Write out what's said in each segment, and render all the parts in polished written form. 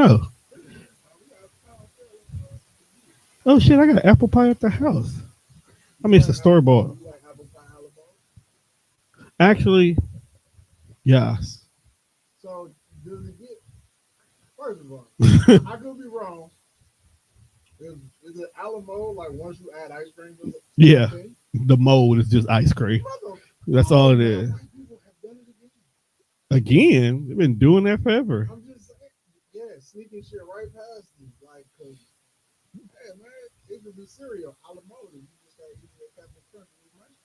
Oh. Oh shit! I got apple pie at the house. I mean, it's the store bought. Actually, yes. So does it get? First of all, I could be wrong. Is it Alamo? Like once you add ice cream to Yeah. the thing? The mold is just ice cream. That's all it is. White people have done it again. Again, they've been doing that forever. I'm just saying, yeah, sneaking shit right past you, like, cause, hey man, it could be cereal, Alamo. You just gotta eat your Captain Crunch with ice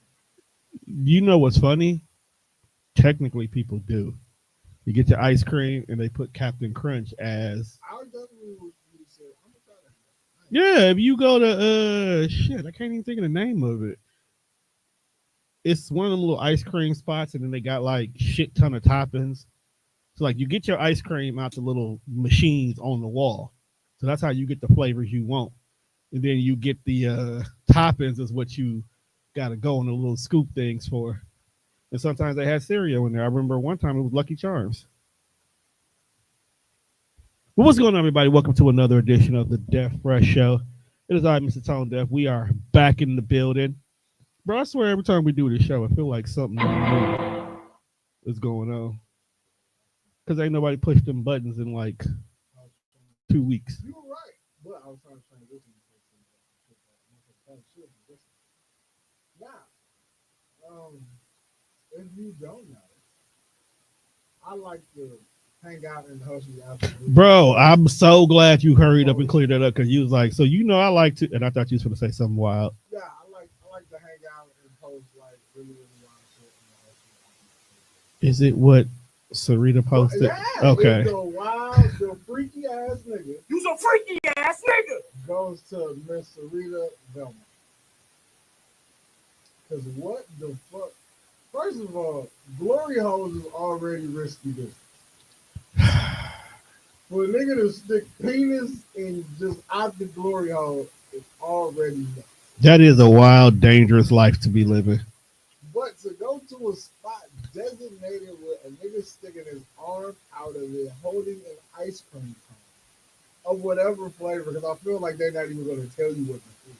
cream. You know what's funny? Technically, people do. You get your ice cream and they put Captain Crunch as. I definitely would say, I'm gonna try that. Yeah, if you go to shit, I can't even think of the name of it. It's one of them little ice cream spots, and then they got like shit ton of toppings. So like you get your ice cream out the little machines on the wall. So that's how you get the flavors you want. And then you get the toppings is what you gotta go on the little scoop things for. And sometimes they had cereal in there. I remember one time it was Lucky Charms. Well, what's going on, everybody? Welcome to another edition of the Deaf Fresh Show. It is I, Mr. Tone Deaf. We are back in the building. Bro, I swear every time we do this show, I feel like something new is going on. Because ain't nobody pushed them buttons in like 2 weeks. You were right, but I was trying to transition. Now, if you don't know, I like to hang out in the hustle after. Bro, I'm so glad you hurried up and cleared that up because you was like, so you know I like to, and I thought you was going to say something wild. Yeah, I like to hang out and post like really wild shit. Is it what Sarita posted? Yeah, okay. The freaky ass nigga. You's a freaky ass nigga. Goes to Miss Sarita Velma. Because what the fuck? First of all, glory holes is already risky business. For a nigga to stick penis in just out the glory hole is already nuts. That is a wild, dangerous life to be living. But to go to a spot designated with a nigga sticking his arm out of it, holding an ice cream cone of whatever flavor, because I feel like they're not even going to tell you what to do.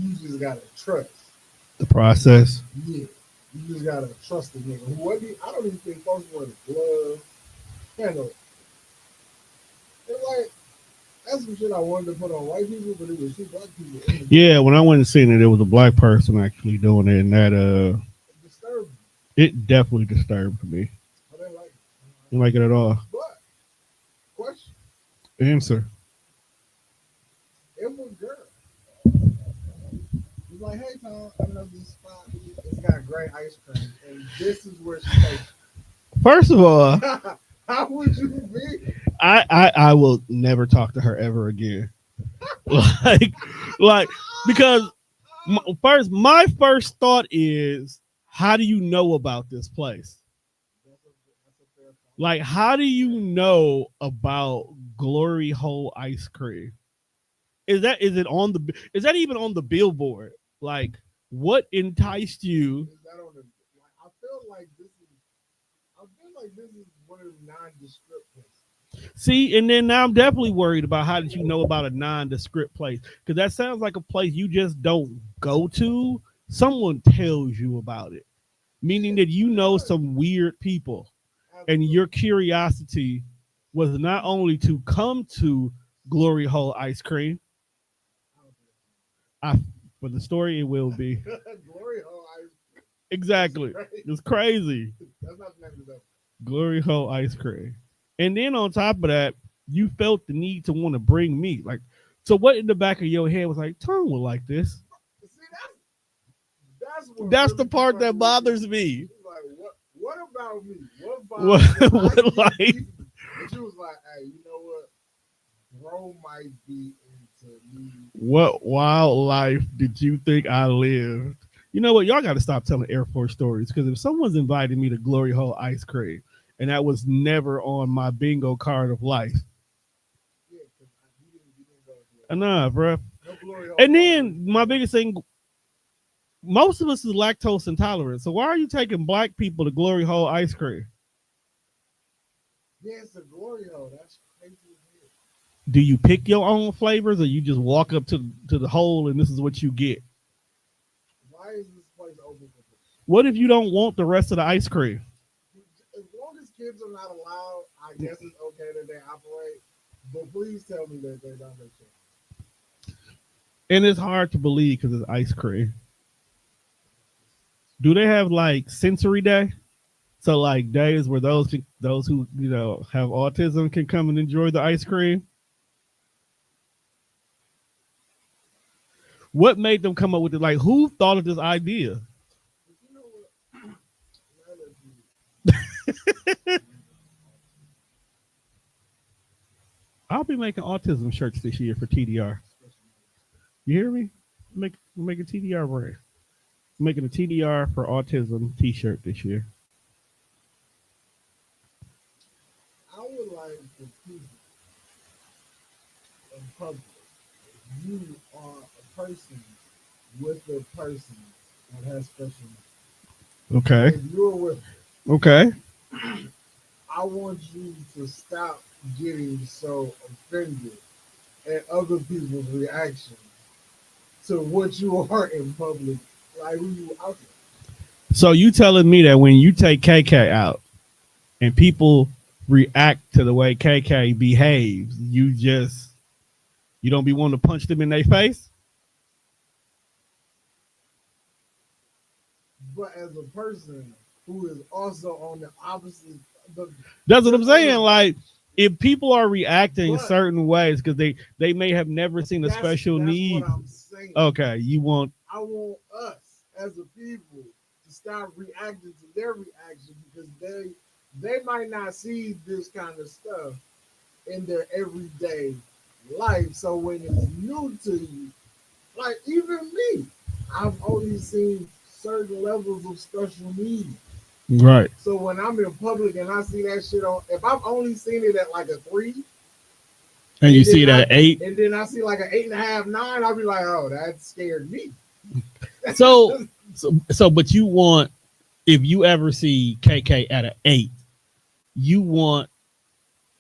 You just gotta trust the process. Yeah, you just gotta trust the nigga. I don't even think folks wear the glove. Handle it. It's like that's some shit I wanted to put on white people, but it was two black people. Yeah, when I went and seen it, it was a black person actually doing it, and that it disturbed me. It definitely disturbed me. I didn't like it. Didn't like it at all. But question. Answer. It was girl. He's like, hey Tom, I know this spot. It's got great ice cream, and this is where she takes. First of all, how would you be? I will never talk to her ever again. like because my first thought is, how do you know about this place? Like, how do you know about Glory Hole ice cream? Is that even on the billboard? Like, what enticed you? I feel like this is one of the nondescript places. See, and then now I'm definitely worried about how did you know about a nondescript place? Because that sounds like a place you just don't go to. Someone tells you about it, meaning that you know some weird people, and your curiosity was not only to come to Glory Hole ice cream. For the story, it will be. Glory Hole ice cream. Exactly. It's crazy. That's not the name of that. Glory Hole ice cream. And then on top of that, you felt the need to want to bring me. Like, so what in the back of your head was like, Tom would like this? See, that's the part that bothers me. Like, what about me? What life? And she was like, hey, you know what? Bro might be into me. What wild life did you think I lived? You know what? Y'all got to stop telling Air Force stories, because if someone's invited me to Glory Hole ice cream and that was never on my bingo card of life, nah, bro. No, and then my biggest thing, most of us is lactose intolerant. So why are you taking black people to Glory Hole ice cream? Yeah, it's a Glory Hole. That's crazy. do you pick your own flavors, or you just walk up to the hole and this is what you get? Why is this place open for this? What if you don't want the rest of the ice cream? As long as kids are not allowed, I guess it's okay that they operate. But please tell me that they don't make sure. And it's hard to believe because it's ice cream. Do they have like sensory day? So like days where those who have autism can come and enjoy the ice cream. What made them come up with it? Like, who thought of this idea? But you know what? Now that you I'll be making autism shirts this year for TDR. You hear me? Making TDR brand. Making a TDR for autism T-shirt this year. I would like for people in public, if you are a person with a person that has special needs. Okay. If you're with me, Okay. I want you to stop getting so offended at other people's reaction to what you are in public, like who you out there. So you telling me that when you take KK out and people react to the way KK behaves, you don't be wanting to punch them in their face? But as a person who is also on the opposite, That's what I'm saying. Like, if people are reacting But- certain ways because they may have never seen a special that's need. What I'm saying. Okay, you want I want us as a people to stop reacting to their reaction because they might not see this kind of stuff in their everyday life. So when it's new to you, like even me, I've only seen certain levels of special needs. right. So when I'm in public and I see that shit on, if I've only seen it at like a 3, And you then see that at 8. and then I see like an 8.5, 9, I'll be like, oh, that scared me. So but you want, if you ever see KK at an 8, you want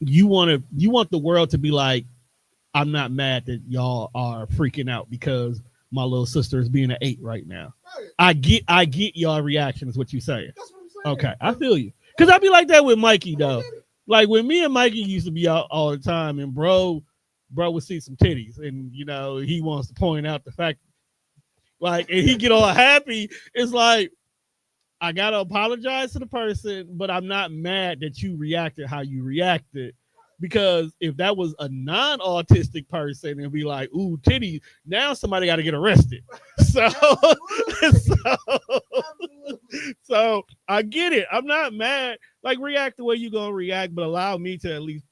the world to be like, I'm not mad that y'all are freaking out because my little sister is being an 8 right now. Right. I get y'all reaction is what you saying. That's what I'm saying. Okay, I feel you. Cause I be like that with Mikey though. Like when me and Mikey used to be out all the time, and bro would see some titties, and he wants to point out the fact, like, and he get all happy. It's like, I gotta apologize to the person, but I'm not mad that you reacted how you reacted. Because if that was a non-autistic person, it'd be like, ooh, titties, now somebody got to get arrested. So, so I get it. I'm not mad. Like, react the way you're going to react, but allow me to at least,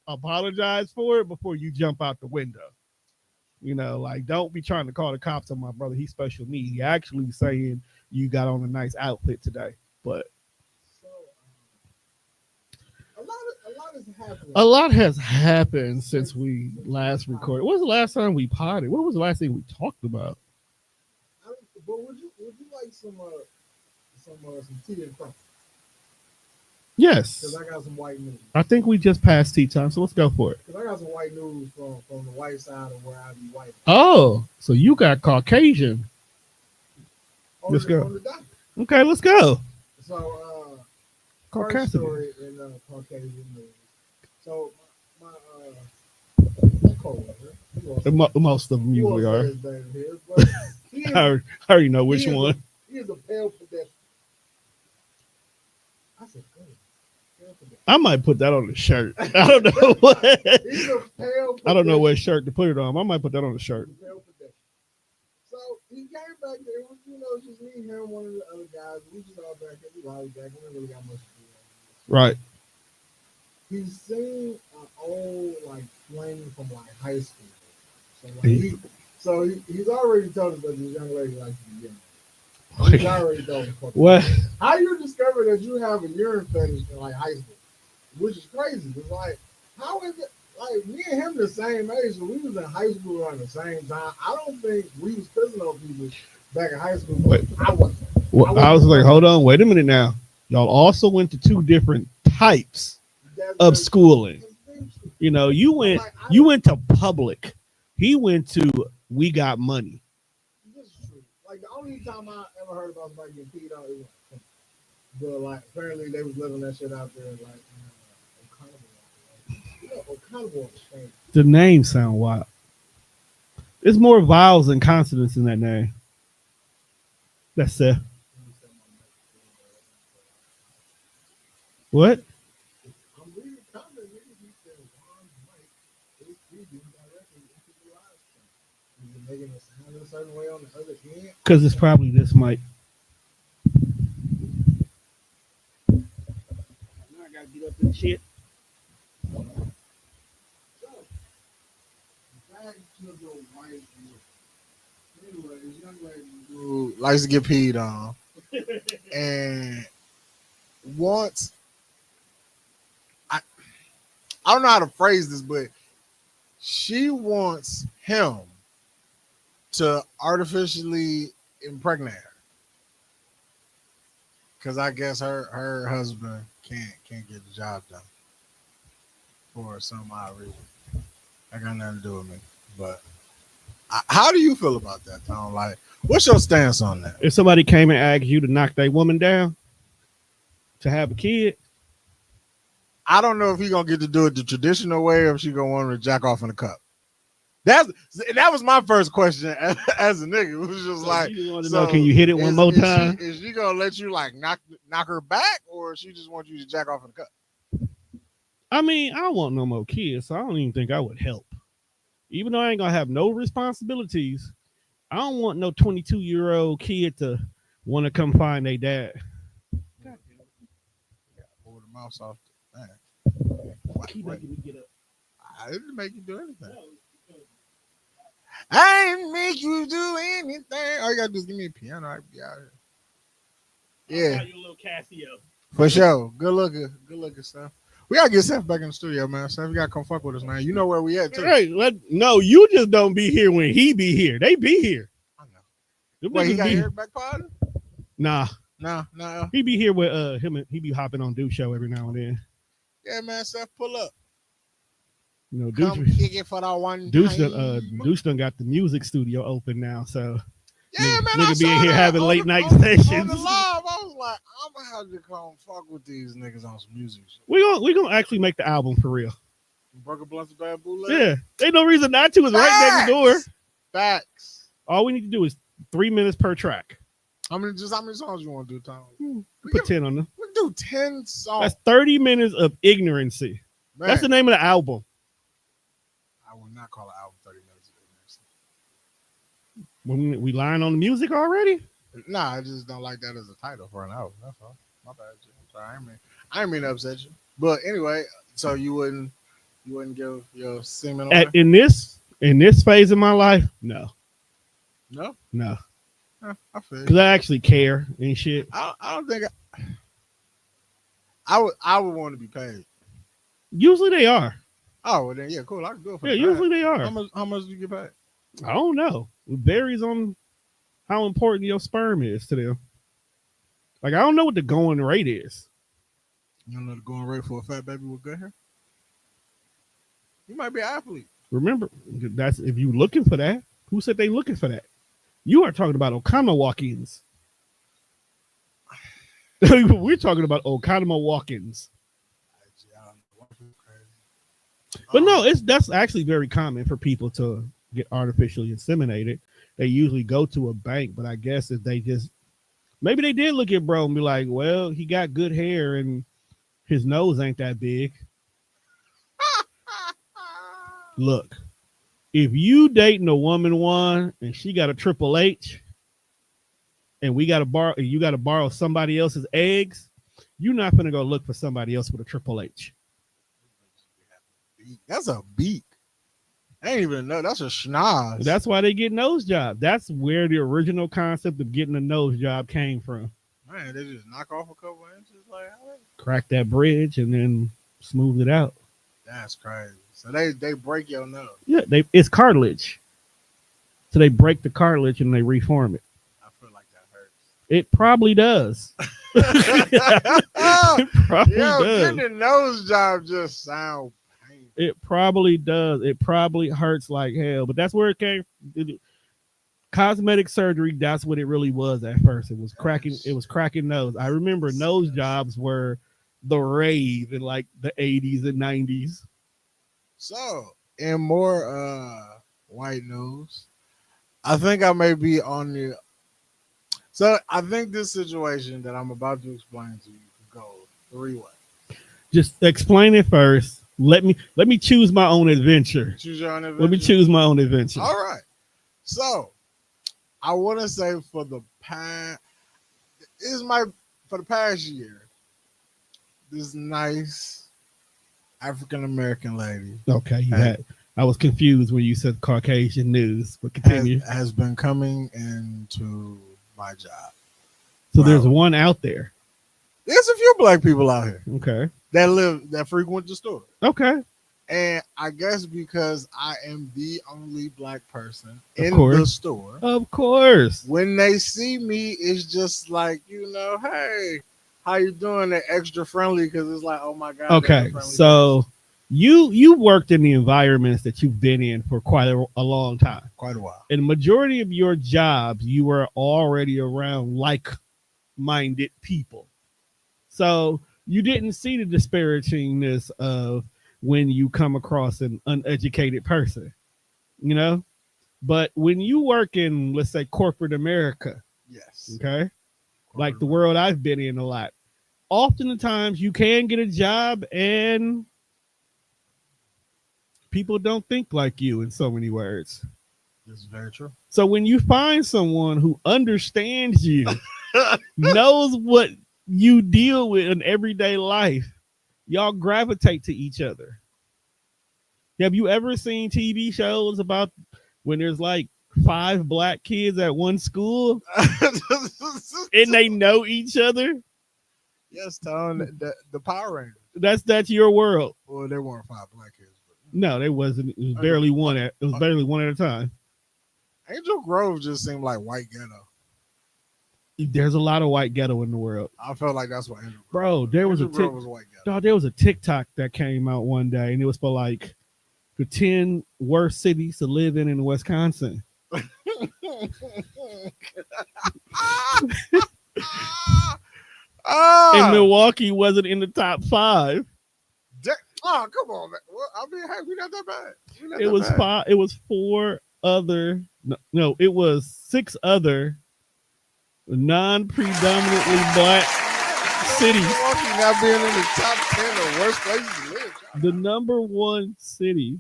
apologize for it before you jump out the window. Like, don't be trying to call the cops on my brother. He's special needs. He actually saying you got on a nice outfit today. But a lot has happened since we last recorded. What was the last time we potted? What was the last thing we talked about? But would you like some tea and crumpets? Yes. Because I got some white news. I think we just passed tea time, so let's go for it. Because I got some white news from the white side of where I be white. Oh, so you got Caucasian. Let's go. Okay, let's go. So, Caucasian. first story in Caucasian news. So, my co-worker, most of them usually are. his name here, but he is, I already know which he is one. He is a pale pedestrian. I said, good. Pale pedestrian. I might put that on the shirt. I don't know what. He's a pale I don't know what pedestrian. shirt to put it on. I might put that on the shirt. He's a pale pedestrian. So he came back there. It was, just me, him, one of the other guys. We just all back there. We lollygag. We didn't really got much to do. Right. He's seen an old flame from high school. So he's already told us that this young lady likes to be young. He's already told us. What? How you discover that you have a urine fetish in high school, which is crazy. It's like, how is it? Like me and him the same age, so we was in high school around the same time. I don't think we was pissing on people back in high school. Wait. I wasn't. Well, I was like, hold on, wait a minute now. Y'all also went to 2 different types of schooling. You know, you went to public. He went to we got money. This is true. Like the only time I ever heard about somebody getting peed on is like, but like apparently they was living that shit out there like O'Connell. The name sound wild. There's more vowels and consonants in that name. That's it. What? I'm reading comments. He said Juan Mike is feeding directly into the live stream. Is it making it sound a certain way on the other end? Because it's probably this mic. Now I gotta get up and shit. So, back to the white look. Anyway, this young lady who likes to get peed on and wants. I don't know how to phrase this, but she wants him to artificially impregnate her because I guess her husband can't get the job done for some odd reason. That got nothing to do with me. But how do you feel about that, Tom? Like, what's your stance on that? If somebody came and asked you to knock that woman down to have a kid, I don't know if he's gonna get to do it the traditional way or if she's gonna want him to jack off in the cup. That was my first question as a nigga. It was just like, so can you hit it one more time? Is she gonna let you like knock her back, or she just want you to jack off in the cup? I mean, I don't want no more kids, so I don't even think I would help. Even though I ain't gonna have no responsibilities, I don't want no 22-year-old kid to want to come find their dad. God damn it. Pull the mouse off. Keep making me get up. I didn't make you do anything. I didn't make you do anything. All you gotta do is give me a piano. I'll be out here. Yeah. Your little Casio. For sure. Good looking stuff. We gotta get Seth back in the studio, man. Seth, you gotta come fuck with us, man. You know where we at too. Hey, no, you just don't be here when he be here. They be here. I know. Wait, he got Eric back pod? Nah. No. He be here with him. He be hopping on Duke Show every now and then. Yeah, man, Seth, pull up. You know, come kick it for that one. Deuce done got the music studio open now, so yeah, man, nigga be in here having late night sessions. On the live, I was like, I'm gonna have to come fuck with these niggas on some music shit. We gonna actually make the album for real. Burger Blunts Bad Bootleg? Yeah, ain't no reason not to. It's right next door. Facts. All we need to do is 3 minutes per track. How many songs you want to do, Tom? Put 10 on them. We do 10 songs. That's 30 minutes of ignorancy. Man. That's the name of the album. I will not call an album 30 minutes of ignorancy. When we lying on the music already? Nah, I just don't like that as a title for an album. That's all. My bad. I'm sorry. I didn't mean to upset you. But anyway, so you wouldn't give your semen away? In this phase of my life, no. No. I feel because I actually care and shit. I don't think I would want to be paid. Usually they are. Oh well, then yeah, cool. I can do it for usually they are. How much do you get paid? I don't know. It varies on how important your sperm is to them. Like I don't know what the going rate is. You don't know the going rate for a fat baby with good hair? You might be an athlete. Remember, that's if you looking for that. Who said they looking for that? You are talking about Okama walk-ins. We're talking about Okama walk-ins. But no, that's actually very common for people to get artificially inseminated. They usually go to a bank, but I guess if they just maybe they did look at bro and be like, well, he got good hair and his nose ain't that big. Look. If you dating a woman one and she got a Triple H and you got to borrow somebody else's eggs, you're not going to go look for somebody else with a Triple H. That's a beak. I ain't even know. That's a schnoz. That's why they get nose job. That's where the original concept of getting a nose job came from. Man, they just knock off a couple inches like crack that bridge and then smooth it out. That's crazy. So they break your nose. Yeah, it's cartilage. So they break the cartilage and they reform it. I feel like that hurts. It probably does. It probably does. Getting a nose job just sounds painful. It probably does. It probably hurts like hell. But that's where it came. Cosmetic surgery. That's what it really was at first. It was cracking. It was cracking nose. I remember nose jobs were the rave in like the 80s and 90s. So, in more white news, I think I may be on the. So, I think this situation that I'm about to explain to you could go three ways. Just explain it first. Let me choose my own adventure. Choose your own adventure. Let me choose my own adventure. All right. So, I want to say for the past, for the past year, this nice African American lady. Okay, I was confused when you said Caucasian news, but continue. Has been coming into my job. So there's one out there. There's a few black people out here. Okay. That frequent the store. Okay. And I guess because I am the only black person in the store. Of course. When they see me, it's just like, hey, how you doing? They're extra friendly because it's like, oh my God. Okay. So you worked in the environments that you've been in for quite a long time. Quite a while. In the majority of your jobs, you were already around like-minded people. So you didn't see the disparagingness of when you come across an uneducated person, but when you work in, let's say, corporate America, yes, okay, like the world I've been in a lot, oftentimes you can get a job and people don't think like you, in so many words. This is very true. So when you find someone who understands you, knows what you deal with in everyday life, y'all gravitate to each other. Have you ever seen TV shows about when there's like 5 black kids at one school and they know each other? Yes, Tom, the Power Rangers. That's your world. Well, there weren't 5 black kids. No, there wasn't. It was barely one at a time. Angel Grove just seemed like white ghetto. There's a lot of white ghetto in the world. I felt like that's what Angel Grove. Bro, there was white ghetto. There was a TikTok that came out one day, and it was for like the 10 worst cities to live in Wisconsin. And Milwaukee wasn't in the top 5. Oh, come on, man. Well, I mean, hey, we're not that bad. It was 5. It was 4 other. No, it was 6 other non-predominantly black cities. Milwaukee not being in the top 10 of worst places to live. The number 1 city.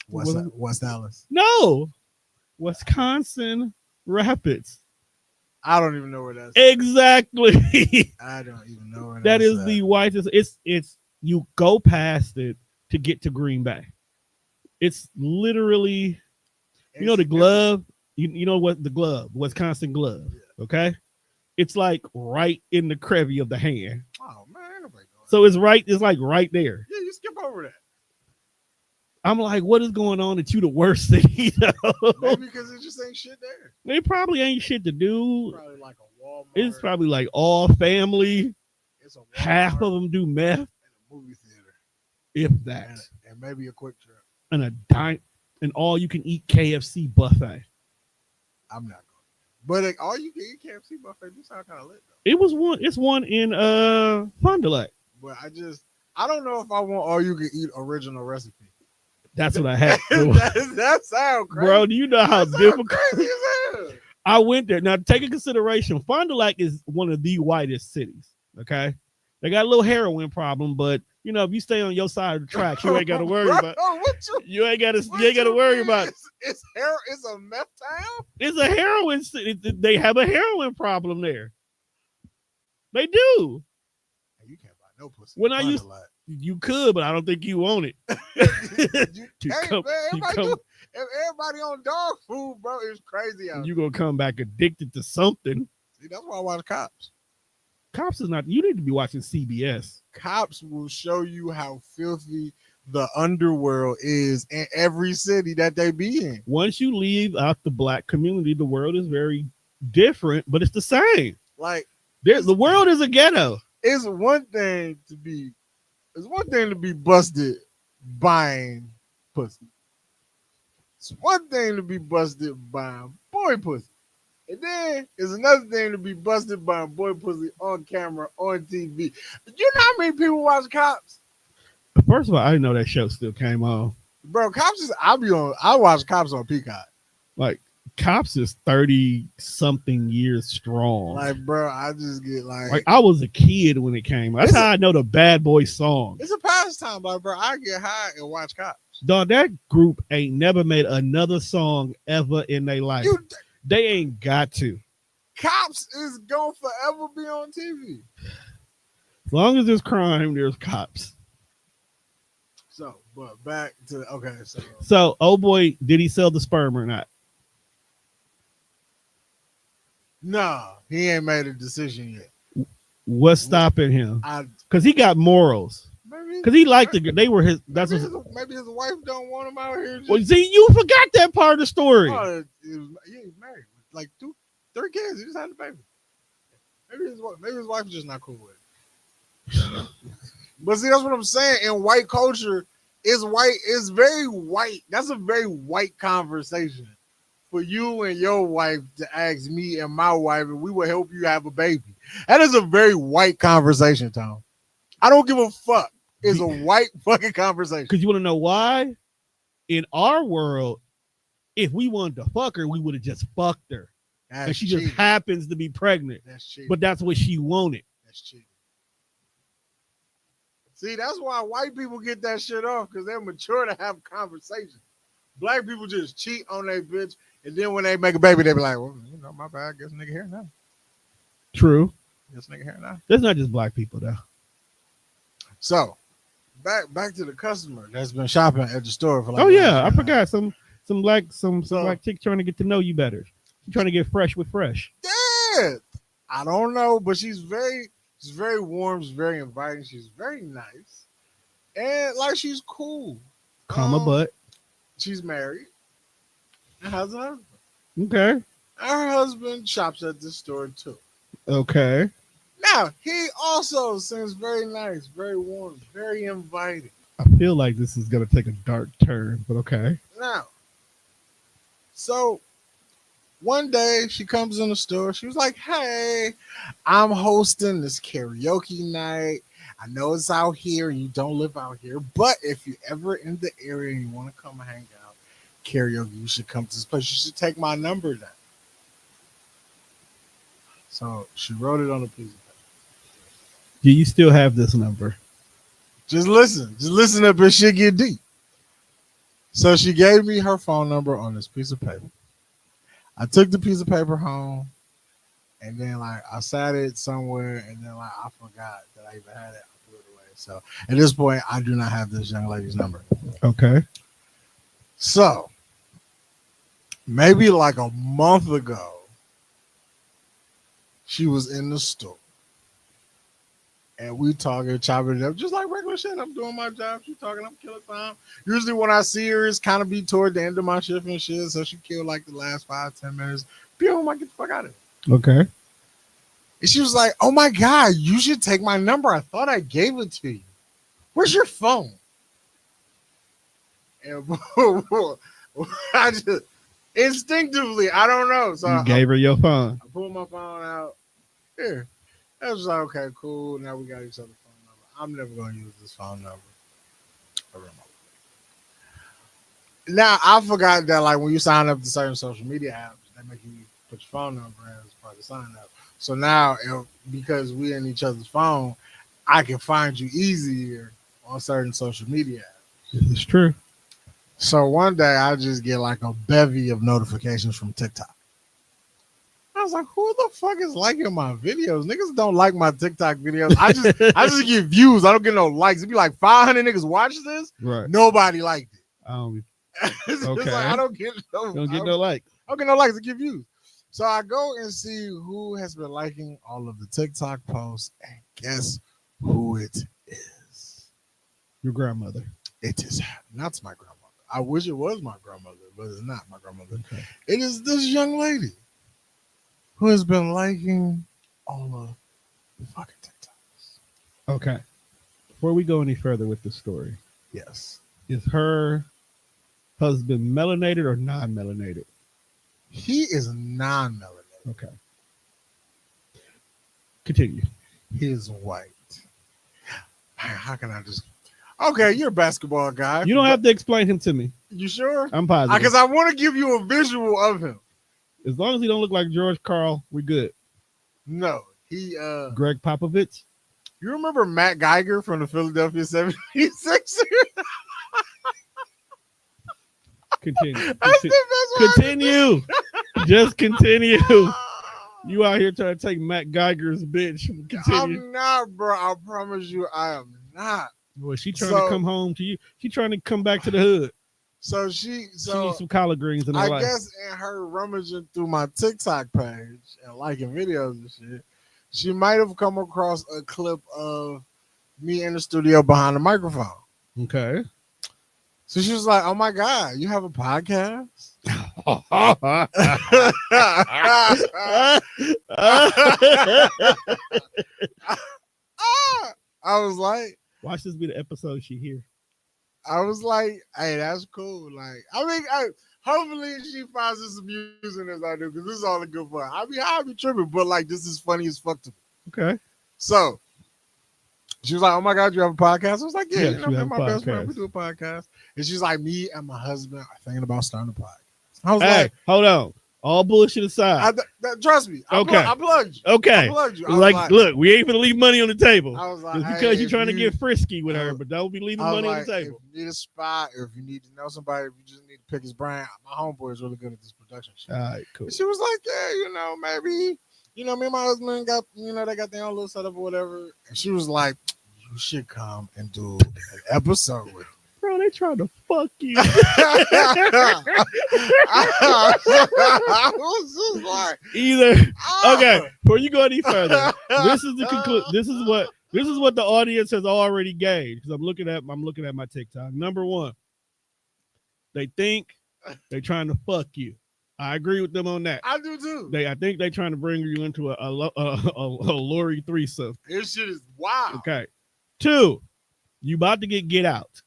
West Dallas. No, Wisconsin Rapids. I don't even know where that's. Exactly. I don't even know where that is the whitest. It's you go past it to get to Green Bay. It's literally, the glove. You know what the glove, Wisconsin glove. Yeah. Okay, it's like right in the crevy of the hand. Oh man, so it's right. It's like right there. Yeah, you skip over that. I'm like, what is going on that you the worst city? Maybe because it just ain't shit there. They probably ain't shit to do. Probably like a Walmart. It's probably like all family. It's a half of them do meth. And a movie theater. If that. And maybe a quick trip. And an all you can eat KFC buffet. I'm not going. But all you can eat KFC buffet, this sounds kind of lit though. It's one in Fond du Lac. But I don't know if I want all you can eat original recipe. That's what I had. that sounds crazy. Bro, do you know how difficult? Crazy as hell. I went there. Now, take in consideration, Fond du Lac is one of the whitest cities. Okay, they got a little heroin problem, but if you stay on your side of the tracks, you ain't got to worry about. You ain't got to worry about. It's a meth town. It's a heroin city. They have a heroin problem there. They do. You can't buy no pussy. When I used. You could, but I don't think you want it. If everybody on dog food, bro, it's crazy out. You're gonna come back addicted to something. See, that's why I watch Cops. Cops is not. You need to be watching CBS. Cops will show you how filthy the underworld is in every city that they be in. Once you leave out the black community, the world is very different, but it's the same. Like the world is a ghetto. It's one thing to be busted buying pussy. It's one thing to be busted buying boy pussy. And then it's another thing to be busted buying boy pussy on camera, on TV. You know how many people watch Cops? First of all, I didn't know that show still came on. Bro, Cops is I watch Cops on Peacock. Like, Cops is 30 something years strong. Like, bro, I just get like I was a kid when it came. That's how I know the Bad Boy song. It's a pastime, like, bro. I get high and watch Cops. Dog, that group ain't never made another song ever in their life. They ain't got to. Cops is gonna forever be on TV. As long as there's crime, there's Cops. So, but back to So, oh boy, did he sell the sperm or not? No, he ain't made a decision yet. What's stopping him? Because he got morals. Because he liked the. They were his. That's maybe his wife don't want him out here. Well, see, you forgot that part of the story. Oh, he was married, like 3 kids. He just had a baby. Maybe his wife is just not cool with it. But see, that's what I'm saying. In white culture, it's very white. That's a very white conversation for you and your wife to ask me and my wife, and we will help you have a baby. That is a very white conversation, Tom. I don't give a fuck. It's a white fucking conversation. Because you want to know why? In our world, if we wanted to fuck her, we would have just fucked her. And she just happens to be pregnant. That's cheating. But that's what she wanted. That's cheating. See, that's why white people get that shit off, because they're mature to have conversations. Black people just cheat on their bitch, and then when they make a baby, they be like, well, you know, my bad, guess nigga here now. True. Guess nigga here now. That's not just black people, though. So, back to the customer that's been shopping at the store for like. Oh yeah, I forgot some black chick trying to get to know you better. She's trying to get fresh with fresh. Yeah, I don't know, but she's very warm, she's very inviting, she's very nice, and like she's cool. Comma, but she's married and has a husband. Okay. Her husband shops at this store too. Okay. Now, he also seems very nice, very warm, very inviting. I feel like this is going to take a dark turn, but okay. Now, so one day she comes in the store. She was like, hey, I'm hosting this karaoke night. I know it's out here and you don't live out here, but if you're ever in the area and you want to come hang out, karaoke, you should come to this place. You should take my number down. So she wrote it on a piece of paper. Do you still have this number? Just listen up and shit get deep. So she gave me her phone number on this piece of paper. I took the piece of paper home, and then like I sat it somewhere, and then like I forgot that I even had it. I threw it away. So at this point, I do not have this young lady's number. Okay. So maybe like a month ago, she was in the store. And we talking, chopping it up, just like regular shit. I'm doing my job. She talking, I'm killing time. Usually when I see her, it's kind of be toward the end of my shift and shit. So she killed like the last 5-10 minutes. People might get the fuck out of it. Okay. And she was like, oh my God, you should take my number. I thought I gave it to you. Where's your phone? And I just instinctively, I don't know. So you gave her your phone. I pulled my phone out. Here. I was like, okay, cool. Now we got each other's phone number. I'm never going to use this phone number. Now, I forgot that, like, when you sign up to certain social media apps, they make you put your phone number as part of the sign up. So now, because we in each other's phone, I can find you easier on certain social media apps. This is true. So one day, I just get, like, a bevy of notifications from TikTok. I was like, who the fuck is liking my videos? Niggas don't like my TikTok videos. I just get views. I don't get no likes. It'd be like 500 niggas watch this. Right. Nobody liked it. Okay. Like, I don't get no likes. I don't get no likes to get views. So I go and see who has been liking all of the TikTok posts, and guess who it is? Your grandmother. It is not my grandmother. I wish it was my grandmother, but it's not my grandmother. Okay. It is this young lady who has been liking all of the fucking TikToks. Okay. Before we go any further with the story. Yes. Is her husband melanated or non-melanated? He is non-melanated. Okay. Continue. He is white. How can I just? Okay, you're a basketball guy. You don't have to explain him to me. You sure? I'm positive. Because I want to give you a visual of him. As long as he don't look like George Karl, we're good. No, he. Greg Popovich. You remember Matt Geiger from the Philadelphia 76ers? Continue. That's the best one. Continue. Just continue. You out here trying to take Matt Geiger's bitch. Continue. I'm not, bro. I promise you, I am not. Well, she trying to come home to you. She trying to come back to the hood. So she needs some collard greens in her I life. guess in her rummaging through my TikTok page and liking videos and shit, she might have come across a clip of me in the studio behind the microphone. Okay. So she was like, "Oh my God, you have a podcast?" I was like, watch this be the episode she hear. I was like, hey, that's cool. Like, I mean, hopefully she finds this amusing as I do, because this is all a good fun. I be tripping, but like, this is funny as fuck to me. Okay. So she was like, "Oh my God, you have a podcast?" I was like, "Yeah, Yes, you know, you me have and a my best friend, podcast. we do a podcast." And she's like, "Me and my husband are thinking about starting a podcast." I was Hey, like, hold on. All bullshit aside. "Trust me, Okay. I plugged you. Okay. I plugged you." I was Like, look, we ain't gonna leave money on the table. I was like, Just "Hey, because you're if trying to you- get frisky with her, but don't be leaving I was money like, on the table. If you need a spot, or if you need to know somebody, if you just need to pick his brain, my homeboy is really good at this production shit." All right, cool. And she was like, "Yeah, you know, maybe, you know, me and my husband got, you know, they got their own little setup or whatever." And she was like, "You should come and do an episode with me." Bro, they trying to fuck you. I was just like, Either "Ah." okay, before you go any further, this is the this is what the audience has already gauged. Because I'm looking at my TikTok. Number one, they think they trying to fuck you. I agree with them on that. I do too. I think they trying to bring you into a Lori threesome. This shit is wild. Okay. 2, you about to get out.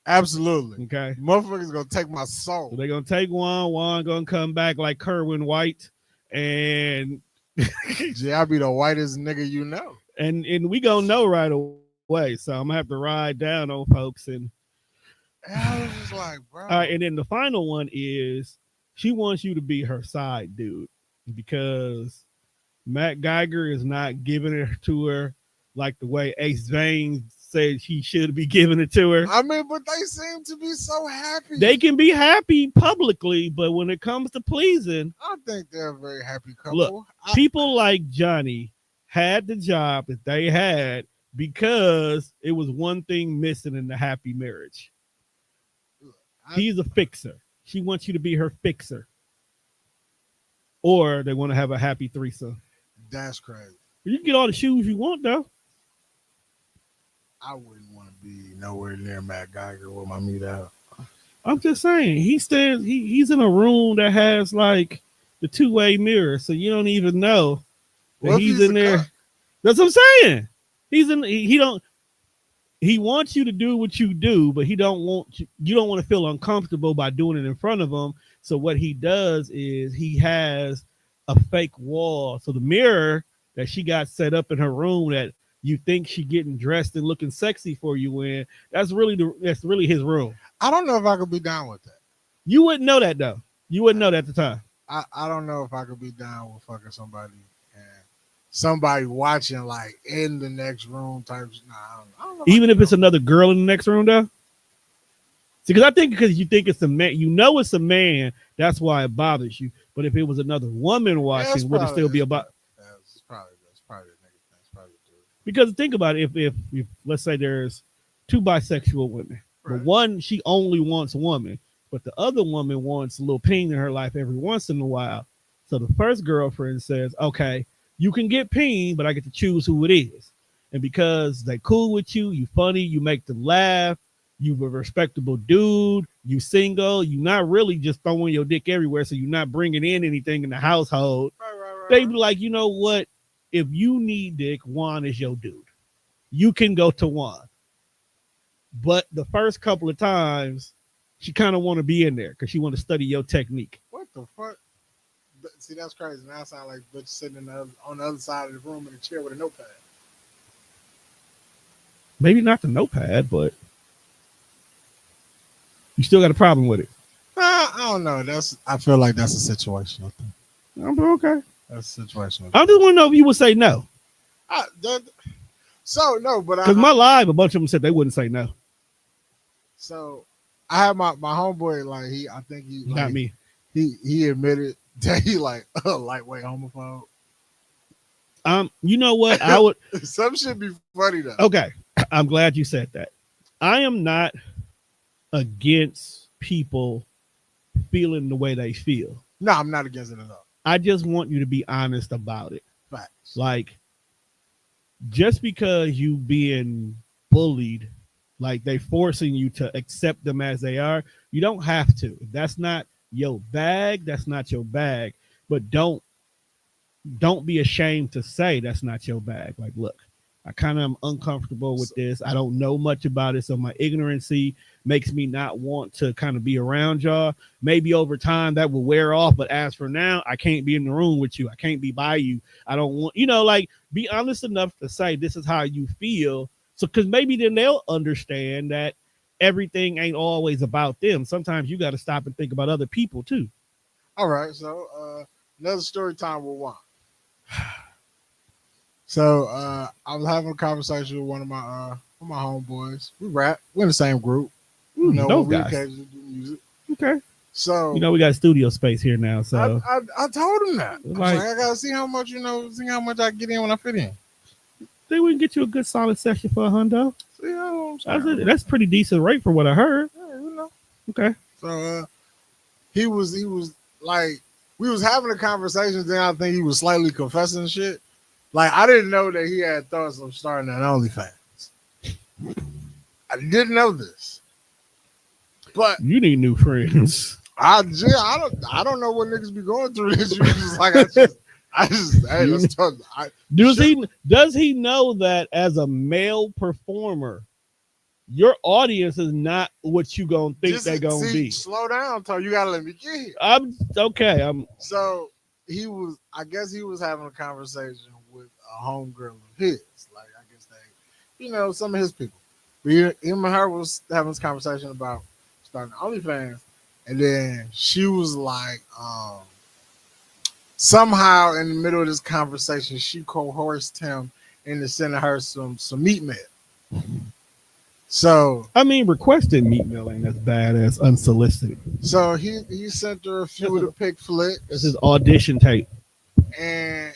Absolutely. Okay. Motherfuckers gonna take my So soul. they're gonna take Juan gonna come back like Kerwin White, and Gee, I'll be the whitest nigga you know. and we gonna know right away. So I'm gonna have to ride down on folks. And I was just like, bro. all right, and then the final one is she wants you to be her side dude, because Matt Geiger is not giving it to her like the way Ace Vane said he should be giving it to her. I mean, but they seem to be so happy. They can be happy publicly, but when it comes to pleasing, I think they're a very happy couple. Look, people like Johnny had the job that they had because it was one thing missing in the happy marriage. He's a fixer. She wants you to be her fixer. Or they want to have a happy threesome. That's crazy. You can get all the shoes you want, though. I wouldn't want to be nowhere near Matt Geiger with my meat out. I'm just saying, he's in a room that has like the two-way mirror, so you don't even know that What if he's he's in a there. cuck? That's what I'm saying. He wants you to do what you do, but you don't want to feel uncomfortable by doing it in front of him. So what he does is he has a fake wall. So the mirror that she got set up in her room that you think she getting dressed and looking sexy for you in, that's really his room. I don't know if I could be down with that. You wouldn't know that though. You wouldn't know that at the time. I don't know if I could be down with fucking somebody and somebody watching like in the next room type. Nah, I don't know Even if it's another girl in the next room though. See, because I think because you think it's a man, it's a man, that's why it bothers you. But if it was another woman watching, would it still be about? That's probably the nigga thing. That's probably the dude. Because think about it, if let's say there's 2 bisexual women, Right. but one she only wants a woman, but the other woman wants a little ping in her life every once in a while. So the first girlfriend says, "Okay, you can get ping, but I get to choose who it is." And because they cool with you, you funny, you make them laugh, you a respectable dude, you single, you not really just throwing your dick everywhere, so you're not bringing in anything in the household. Right. They be like, you know what? If you need dick, Juan is your dude. You can go to Juan. but the first couple of times, she kind of want to be in there because she want to study your technique. What the fuck? See, that's crazy. Now I sound like bitch sitting on the other side of the room in a chair with a notepad. Maybe not the notepad, but you still got a problem with it. I don't know. I feel like that's a situational thing. I'm okay. That's a situational. I just want to know if you would say no. So no, but Because my live, a bunch of them said they wouldn't say no. So I have my homeboy, like I think he like, not me. He admitted that he like a lightweight homophobe. You know what? I would. Some shit be funny though. Okay, I'm glad you said that. I am not against people feeling the way they feel. No, I'm not against it at all. I just want you to be honest about it. Facts. Like, just because you being bullied, like they forcing you to accept them as they are, you don't have to. If that's not your bag, that's not your bag. But don't be ashamed to say that's not your bag. Like, look, I kind of am uncomfortable with this. I don't know much about it, so my ignorancy makes me not want to kind of be around y'all. Maybe over time that will wear off, but as for now, I can't be in the room with you. I can't be by you. I don't want, like, be honest enough to say this is how you feel. So, because maybe then they'll understand that everything ain't always about them. Sometimes you got to stop and think about other people too. All right, so another story time with Juan. So I was having a conversation with one of my homeboys. We rap. We're in the same group. Those we guys. occasionally do music. Okay. So we got studio space here now. So I told him that. Like, I gotta see how much see how much I get in when I fit in. Think we can get you a good solid session for $100. See how I'm saying? That's pretty decent rate for what I heard. Yeah, Okay. So he was like, we was having a conversation. Then I think he was slightly confessing shit. Like, I didn't know that he had thoughts of starting an OnlyFans. I didn't know this, but you need new friends. I don't know what niggas be going through. This just like I just hey, let's talk. Does he know that as a male performer, your audience is not what you gonna think they're gonna be? Slow down, Tom. You gotta let me get here. I'm okay. So I guess he was having a conversation with a homegirl of his. Like, I guess they, some of his people. But him and her was having this conversation about starting OnlyFans. And then she was like, somehow in the middle of this conversation, she coerced him into sending her some meat mail. So requested meat mailing, that's badass, unsolicited. So he sent her a few of the pic flicks. This is audition tape. And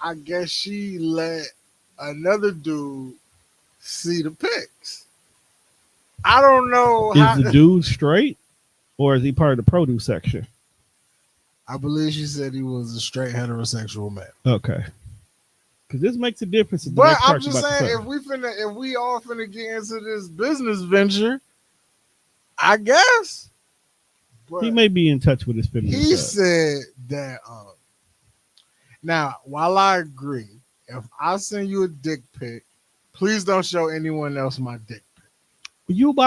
I guess she let another dude see the pics. I don't know. Is the dude straight, or is he part of the produce section? I believe she said he was a straight heterosexual man. Okay. Because this makes a difference. But I'm just saying, if we all finna get into this business venture, I guess. But he may be in touch with his feminine He side. said that. Now, while I agree, if I send you a dick pic, please don't show anyone else my dick pic. Now,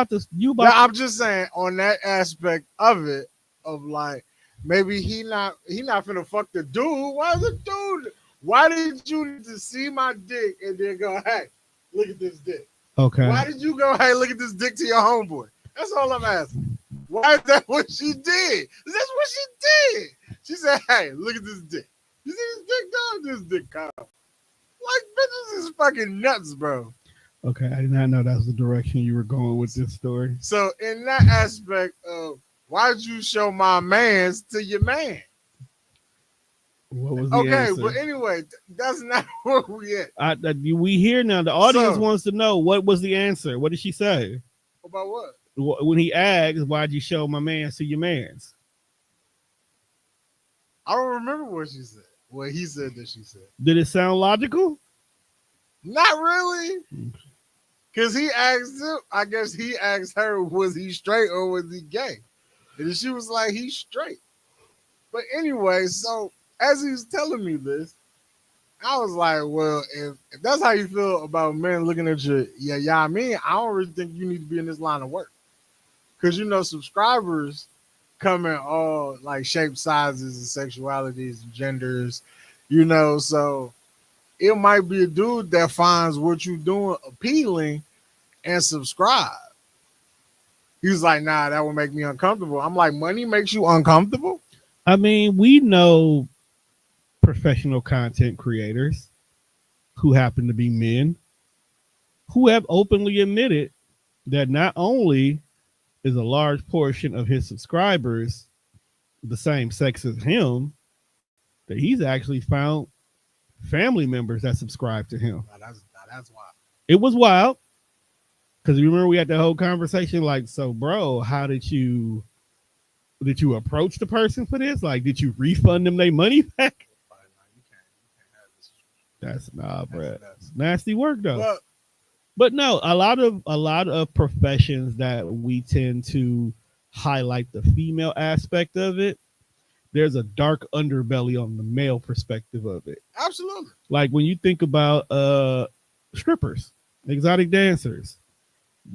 I'm just saying on that aspect of it, of like, maybe he not finna fuck the dude. Why is the dude? Why did you need to see my dick and then go, hey, look at this dick? Okay. Why did you go, hey, look at this dick to your homeboy? That's all I'm asking. Why is that what she did? That's what she did. She said, hey, look at this dick. You see this dick, dog? This dick, Kyle. Like, bitches is fucking nuts, bro. Okay, I did not know that was the direction you were going with this story. So, in that aspect of, why'd you show my mans to your man? What was the answer? But anyway, that's not where we at. We here now. The audience wants to know, what was the answer? What did she say? About what? When he asked, why'd you show my man to your mans? I don't remember what she said. What he said that she said. Did it sound logical? Not really. Because he asked him, I guess he asked her, was he straight or was he gay? And she was like, he's straight. But anyway, so as he was telling me this, I was like, well, if that's how you feel about men looking at you, I mean, I don't really think you need to be in this line of work. Because, subscribers come in all like shapes, sizes, and sexualities, and genders, so it might be a dude that finds what you're doing appealing and subscribe. He was like, nah, that would make me uncomfortable. I'm like, money makes you uncomfortable? I mean, we know professional content creators who happen to be men who have openly admitted that not only is a large portion of his subscribers the same sex as him, that he's actually found family members that subscribe to him. That's wild. It was wild because you remember we had that whole conversation like, so bro, how did you approach the person for this? Like, did you refund them their money back? That's bro. Nasty work though. But no, a lot of professions that we tend to highlight the female aspect of it, there's a dark underbelly on the male perspective of it. Absolutely. Like when you think about strippers, exotic dancers,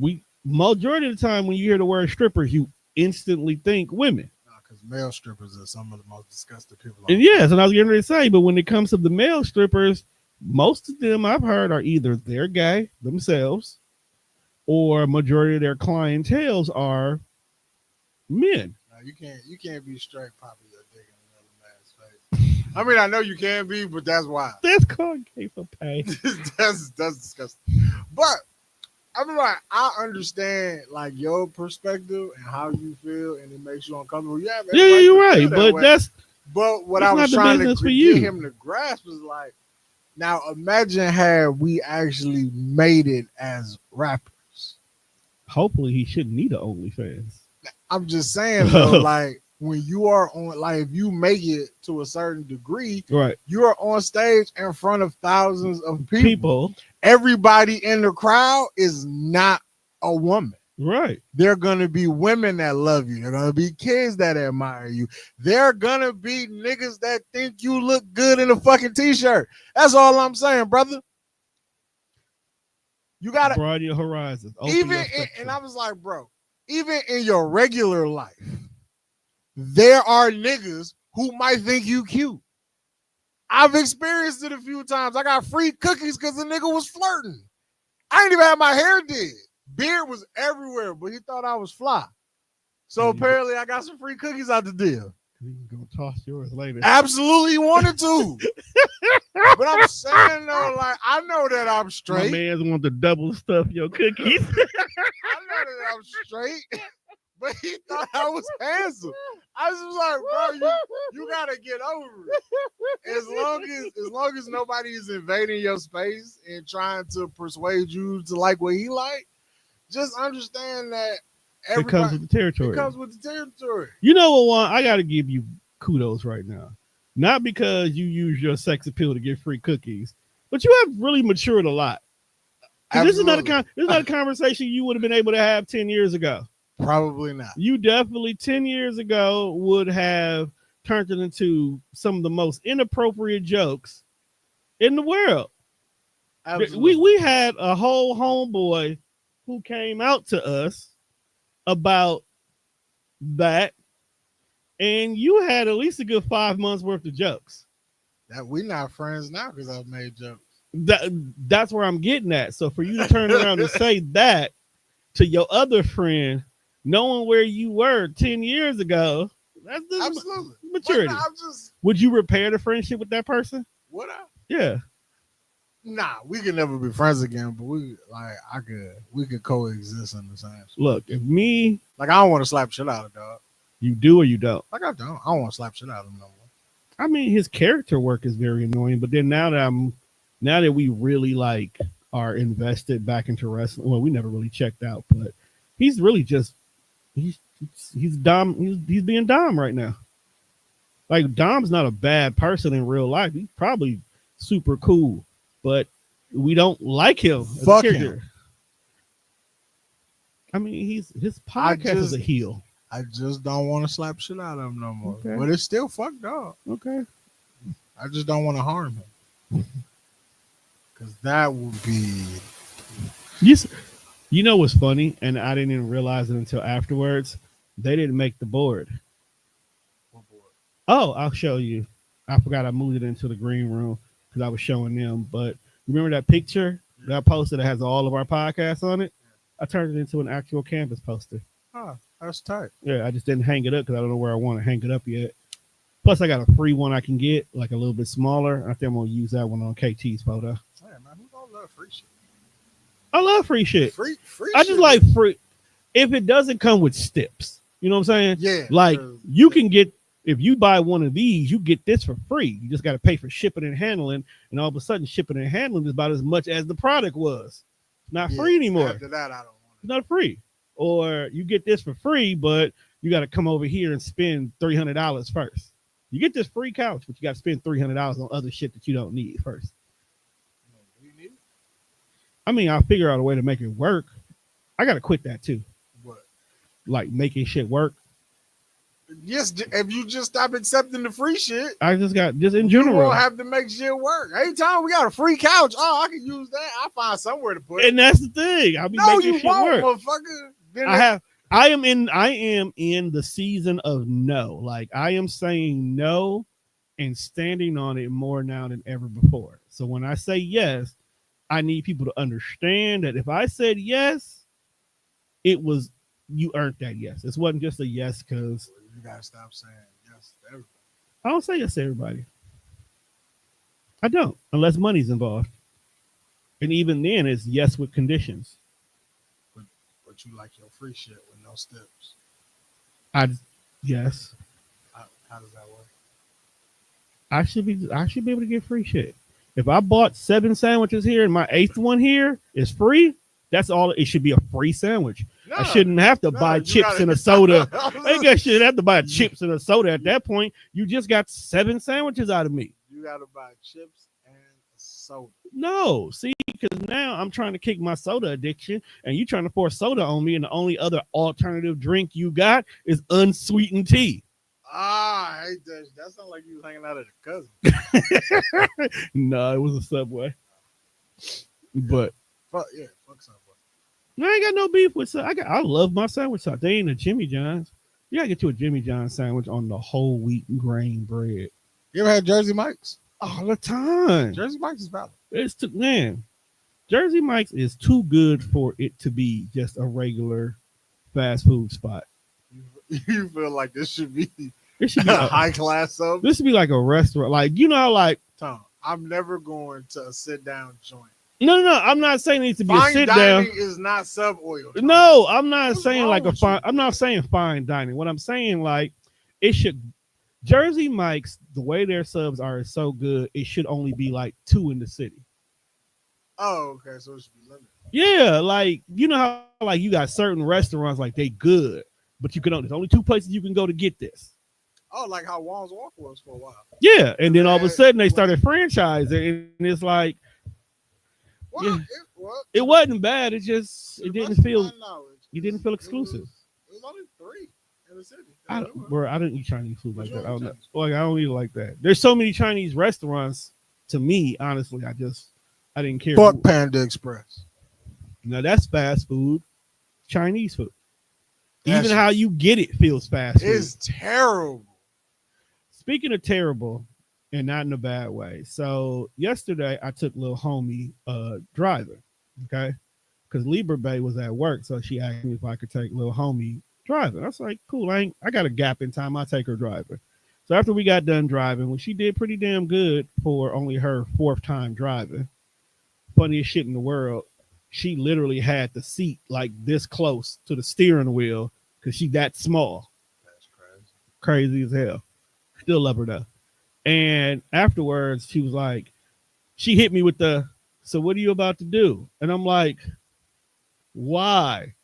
we majority of the time when you hear the word strippers, you instantly think women. Because male strippers are some of the most disgusting people. And yes, and I was getting ready to say, but when it comes to the male strippers, most of them I've heard are either they're gay themselves, or a majority of their clientels are men. No, you can't be straight popping your dick in another man's face. I mean, I know you can be, but that's wild. That's called gay for pay. that's disgusting. But I mean, like, I understand like your perspective and how you feel, and it makes you uncomfortable. Yeah, you're right. But what I was trying to get him to grasp was like, now imagine had we actually made it as rappers. Hopefully, he shouldn't need an OnlyFans. I'm just saying though, like when you are on, like if you make it to a certain degree, right, you are on stage in front of thousands of people. Everybody in the crowd is not a woman. Right. There are going to be women that love you. There are going to be kids that admire you. There are going to be niggas that think you look good in a fucking t-shirt. That's all I'm saying, brother. You got to broaden your horizons. And I was like, bro, even in your regular life, there are niggas who might think you cute. I've experienced it a few times. I got free cookies because the nigga was flirting. I ain't even had my hair did. Beard was everywhere, but he thought I was fly. So apparently I got some free cookies out the deal. He's going to toss yours later. Absolutely wanted to. But I'm saying, though, like, I know that I'm straight. My man's want to double stuff your cookies. I know that I'm straight. But he thought I was handsome. I was like, bro, you gotta get over it. As long as nobody is invading your space and trying to persuade you to like what he like, just understand that it comes with the territory. It comes with the territory. You know what, Juan? I gotta give you kudos right now. Not because you use your sex appeal to get free cookies, but you have really matured a lot. This is not a conversation you would have been able to have 10 years ago. Probably not. You definitely 10 years ago would have turned it into some of the most inappropriate jokes in the world. Absolutely. We had a whole homeboy who came out to us about that, and you had at least a good 5 months worth of jokes. That we not friends now because I've made jokes. That's where I'm getting at. So for you to turn around and say that to your other friend, knowing where you were 10 years ago, that's absolutely maturity. Would you repair the friendship with that person? Would I? Yeah. Nah, we could never be friends again, but we could coexist in the same. Look, if me, like, I don't want to slap shit out of dog. You do or you don't? Like, I don't want to slap shit out of him no more. I mean, his character work is very annoying, but then now that we really like are invested back into wrestling, well, we never really checked out, but he's really just he's Dom. He's being Dom right now. Like, Dom's not a bad person in real life. He's probably super cool, but we don't like him. Fuck him. I mean, his podcast is a heel. I just don't want to slap shit out of him no more. Okay. But it's still fucked up. Okay. I just don't want to harm him. Because that would be. You, you know what's funny? And I didn't even realize it until afterwards. They didn't make the board. Oh, I'll show you. I forgot I moved it into the green room because I was showing them. But remember that picture that I posted that has all of our podcasts on it? I turned it into an actual canvas poster. Oh, that's tight. Yeah, I just didn't hang it up because I don't know where I want to hang it up yet. Plus, I got a free one I can get, like a little bit smaller. I think I'm gonna use that one on KT's photo. Hey, man, who don't love free shit? I love free shit. Free I just shit. like free. If it doesn't come with steps, you know what I'm saying? Yeah. Like you can get, if you buy one of these, you get this for free. You just got to pay for shipping and handling, and all of a sudden, shipping and handling is about as much as the product was. Not free anymore. After that, I don't want it. It's not free. Or you get this for free, but you got to come over here and spend $300 first. You get this free couch, but you got to spend $300 on other shit that you don't need first. You need it? I mean, I'll figure out a way to make it work. I got to quit that too. What? Like making shit work. Yes, if you just stop accepting the free shit, I just got, just in you general. won't have to make shit work. Anytime we got a free couch, oh, I can use that. I'll find somewhere to put it. And that's the thing. I'll be No, making you shit won't, work. motherfucker. Then I am in the season of no. Like I am saying no and standing on it more now than ever before. So when I say yes, I need people to understand that if I said yes, it was, you earned that yes. It wasn't just a yes because you gotta stop saying yes to everybody. I don't say yes to everybody. I don't, unless money's involved. And even then, it's yes with conditions. But you like your free shit with no steps. Yes. How does that work? I should be able to get free shit. If I bought 7 sandwiches here and my 8th one here is free, that's all. It should be a free sandwich. I shouldn't have to buy chips and a soda. I guess you shouldn't have to buy chips and a soda at that point. You just got 7 sandwiches out of me. You gotta buy chips and a soda. No, see, because now I'm trying to kick my soda addiction, and you trying to force soda on me, and the only other alternative drink you got is unsweetened tea. Ah, I hate that. That sounds like you was hanging out at a cousin. No, it was a Subway. But fuck Subway. I ain't got no beef with. I love my sandwich sauce. They ain't a Jimmy John's. You gotta get you a Jimmy John's sandwich on the whole wheat grain bread. You ever had Jersey Mike's? All the time. Jersey Mike's is valid. It's too, man. Jersey Mike's is too good for it to be just a regular fast food spot. You feel like this should be It should be a high class sub. This should be like a restaurant. Like, you know, like Tom, I'm never going to a sit down joint. no. I'm not saying it needs to be Fine a sit dining down. is not sub oil. Tom. No, I'm not What's saying wrong like a with fine. you? I'm not saying fine dining. What I'm saying, like, it should. Jersey Mike's, the way their subs are is so good. It should only be like 2 in the city. Oh, okay. So it should be limited. Yeah, like, you know how like you got certain restaurants like they good, but you can only, there's only 2 places you can go to get this. Oh, like how Wong's Walk was for a while. Yeah, and then all of a sudden they started franchising, and it's like, Well, yeah, it wasn't bad. It just it didn't feel exclusive. It was only 3 in the city. I don't eat Chinese food like that. I don't know. Like I don't eat it like that. There's so many Chinese restaurants. To me, honestly, I didn't care. Fuck Panda Express. Now that's fast food, Chinese food. That Even how you get it feels fast food. It's terrible. Speaking of terrible, and not in a bad way. So yesterday I took little homie driving, okay? Because Libra Bay was at work, so she asked me if I could take little homie driving. I was like, cool, I got a gap in time, I'll take her driving. So after we got done driving, well, she did pretty damn good for only her 4th time driving. Funniest shit in the world. She literally had the seat like this close to the steering wheel because she that small. That's Crazy as hell. Still love her though. And afterwards, she was like, she hit me with so what are you about to do? And I'm like, why?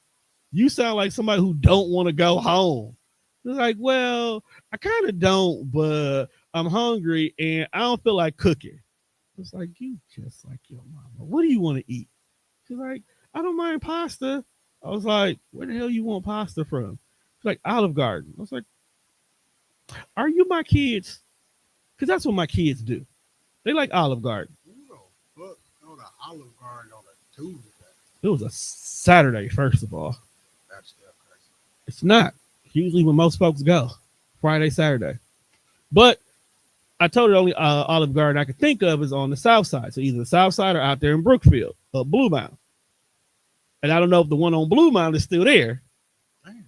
You sound like somebody who don't want to go home. It's like, well, I kind of don't, but I'm hungry and I don't feel like cooking. It's like, you just like your mama. What do you want to eat? She's like, I don't mind pasta. I was like, where the hell you want pasta from? She's like, Olive Garden. I was like, are you my kids? Because that's what my kids do. They like Olive Garden. Who the fuck go to Olive Garden on a Tuesday? It was a Saturday, first of all. That's still crazy. It's not. Usually when most folks go, Friday, Saturday. But I told her the only Olive Garden I could think of is on the south side. So either the south side or out there in Brookfield, Blue Mound. And I don't know if the one on Blue Mound is still there. Damn.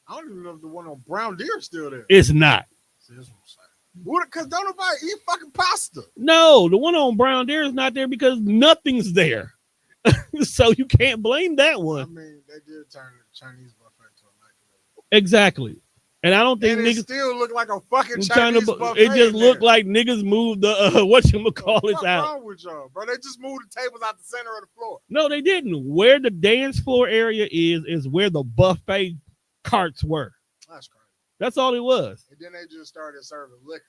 I don't even know if the one on Brown Deer is still there. It's not. See, that's what I'm saying. What? Because don't nobody eat fucking pasta. No, the one on Brown Deer is not there because nothing's there. So you can't blame that I one. mean, they did turn the Chinese buffet to a microwave. Exactly. And I don't think And it niggas still look like a fucking trying Chinese to. buffet. It just in looked there. like niggas moved the whatchamacallits What's out. wrong with y'all, bro? They just moved the tables out the center of the floor. No, they didn't. Where the dance floor area is where the buffet carts were. That's crazy. That's all it was. And then they just started serving liquor.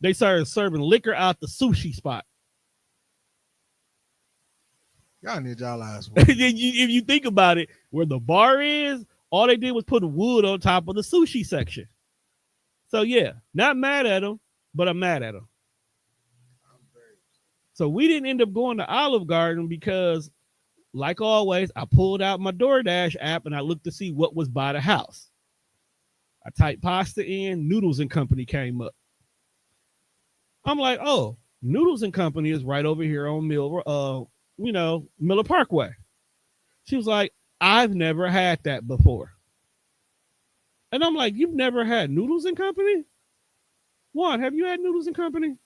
They started serving liquor out the sushi spot. Y'all need y'all ass. If you think about it, where the bar is, all they did was put wood on top of the sushi section. So yeah, not mad at them, but I'm mad at them. So we didn't end up going to Olive Garden because, like always, I pulled out my DoorDash app and I looked to see what was by the house. I typed pasta in, Noodles and Company came up. I'm like, oh, Noodles and Company is right over here on Miller Parkway. She was like, I've never had that before. And I'm like, you've never had Noodles and Company? Juan, have you had Noodles and Company?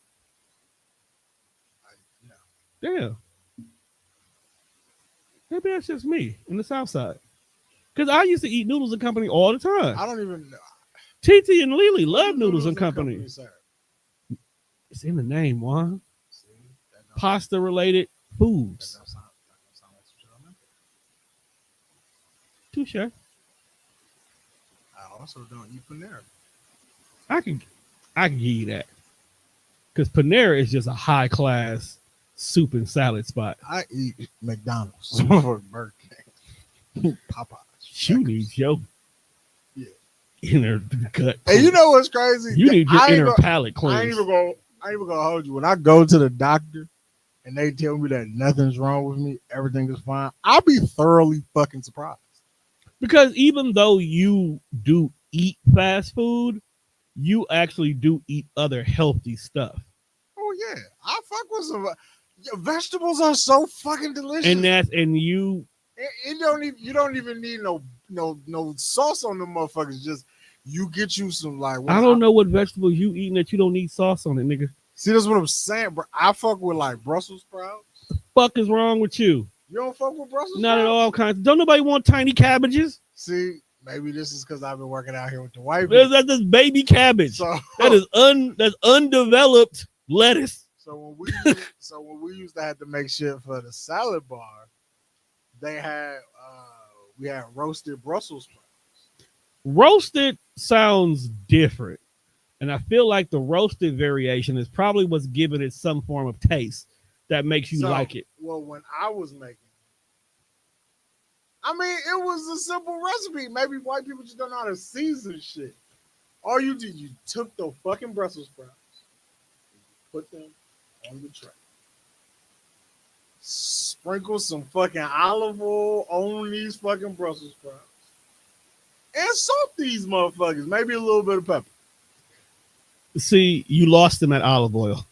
No. Damn. Maybe that's just me in the South Side. Because I used to eat Noodles and Company all the time. I don't even know. TT and Lily love Noodles and Company. Sir. It's in the name, Juan. See, Pasta related foods. that don't sound like some shit I remember. Touche. I also don't eat Panera. I can give you that. Because Panera is just a high class soup and salad spot. I eat McDonald's or Burger King, Popeyes. You need your inner gut. Hey, you know what's crazy? You need your I ain't inner gonna- palate I ain't cleansed. even gonna hold you. When I go to the doctor and they tell me that nothing's wrong with me, everything is fine, I'll be thoroughly fucking surprised. Because even though you do eat fast food, you actually do eat other healthy stuff. Oh yeah, I fuck with some. Vegetables are so fucking delicious, You you don't even need no sauce on them motherfuckers. Just you get you some like. I don't know what vegetables you eating that you don't need sauce on it, nigga. See, that's what I'm saying, bro. I fuck with like Brussels sprouts. Fuck is wrong with you? You don't fuck with Brussels Not sprouts? at all kinds. Don't nobody want tiny cabbages. See, maybe this is because I've been working out here with the white people. That's just baby cabbage. So That is that's undeveloped lettuce. So when we used to have to make shit for the salad bar, they had we had roasted Brussels sprouts. Roasted sounds different. And I feel like the roasted variation is probably what's giving it some form of taste that makes you like it. Well, when I was making I mean, it was a simple recipe. Maybe white people just don't know how to season shit. All you did, you took the fucking Brussels sprouts, put them on the tray, sprinkle some fucking olive oil on these fucking Brussels sprouts, and salt these motherfuckers. Maybe a little bit of pepper. See, you lost them at olive oil.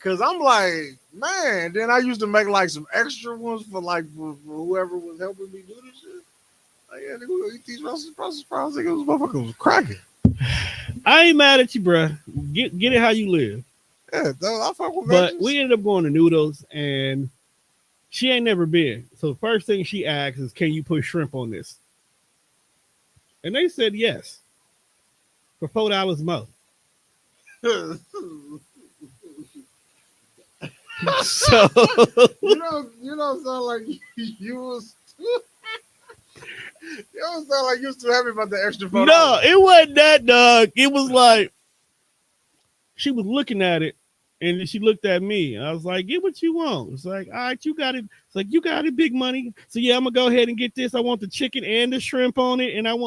Cause I'm like, man. Then I used to make like some extra ones for whoever was helping me do this shit. Like, yeah, nigga, we eat these Brussels sprouts. Nigga, those motherfuckers was cracking. I ain't mad at you, bruh. Get it how you live. Yeah, I fuck with But veggies. we ended up going to Noodles, and she ain't never been. So the first thing she asked is, can you put shrimp on this? And they said yes. For $4 more. So you don't sound like you was. You don't sound like you was too happy about the extra $4. no, it wasn't that, dog. It was like she was looking at it, and then she looked at me. And I was like, get what you want. It's like, all right, you got it. It's like, you got it, big money. So yeah, I'm gonna go ahead and get this. I want the chicken and the shrimp on it, and I'm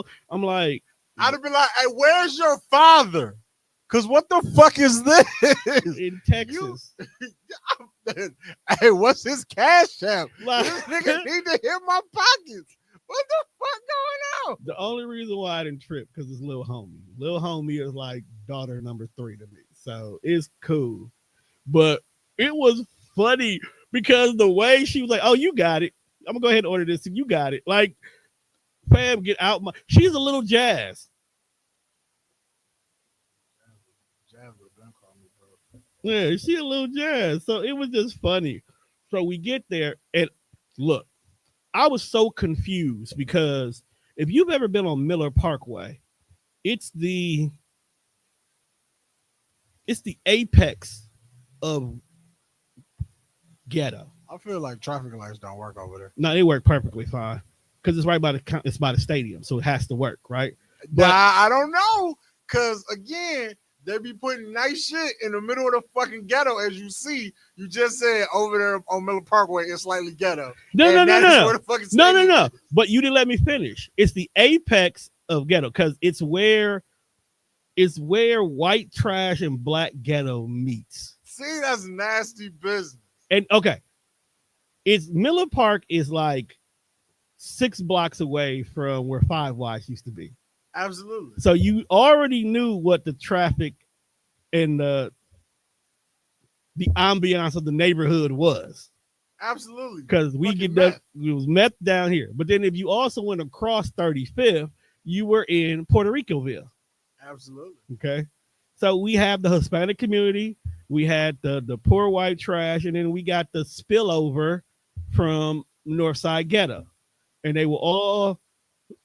like, I'd have been like, hey, where's your father? Cause what the fuck is this? in Texas. Hey, what's his cash app? Like, This nigga need to hit my pockets. What the fuck going on? the only reason why I didn't trip because it's Lil Homie. Lil Homie is like daughter number 3 to me, so it's cool. But it was funny because the way she was like, "Oh, you got it. I'm gonna go ahead and order this, and you got it." Like, fam, get out my. She's a little jazz. Yeah, she a little jazz. So it was just funny. So we get there and look, I was so confused because if you've ever been on Miller Parkway, it's the apex of ghetto. I feel like traffic lights don't work over there. No, they work perfectly fine because it's right by the stadium, so it has to work, right? But I don't know, cause again, they be putting nice shit in the middle of the fucking ghetto, as you see. You just said over there on Miller Parkway, it's slightly ghetto. No. But you didn't let me finish. It's the apex of ghetto because it's where white trash and black ghetto meets. See, that's nasty business. And okay, it's Miller Park is like 6 blocks away from where Five Wise used to be. Absolutely. So you already knew what the traffic and the ambiance of the neighborhood was. Absolutely. Because it was meth down here. But then if you also went across 35th, you were in Puerto Ricoville. Absolutely. Okay. So we have the Hispanic community, we had the poor white trash, and then we got the spillover from Northside Ghetto. And they will all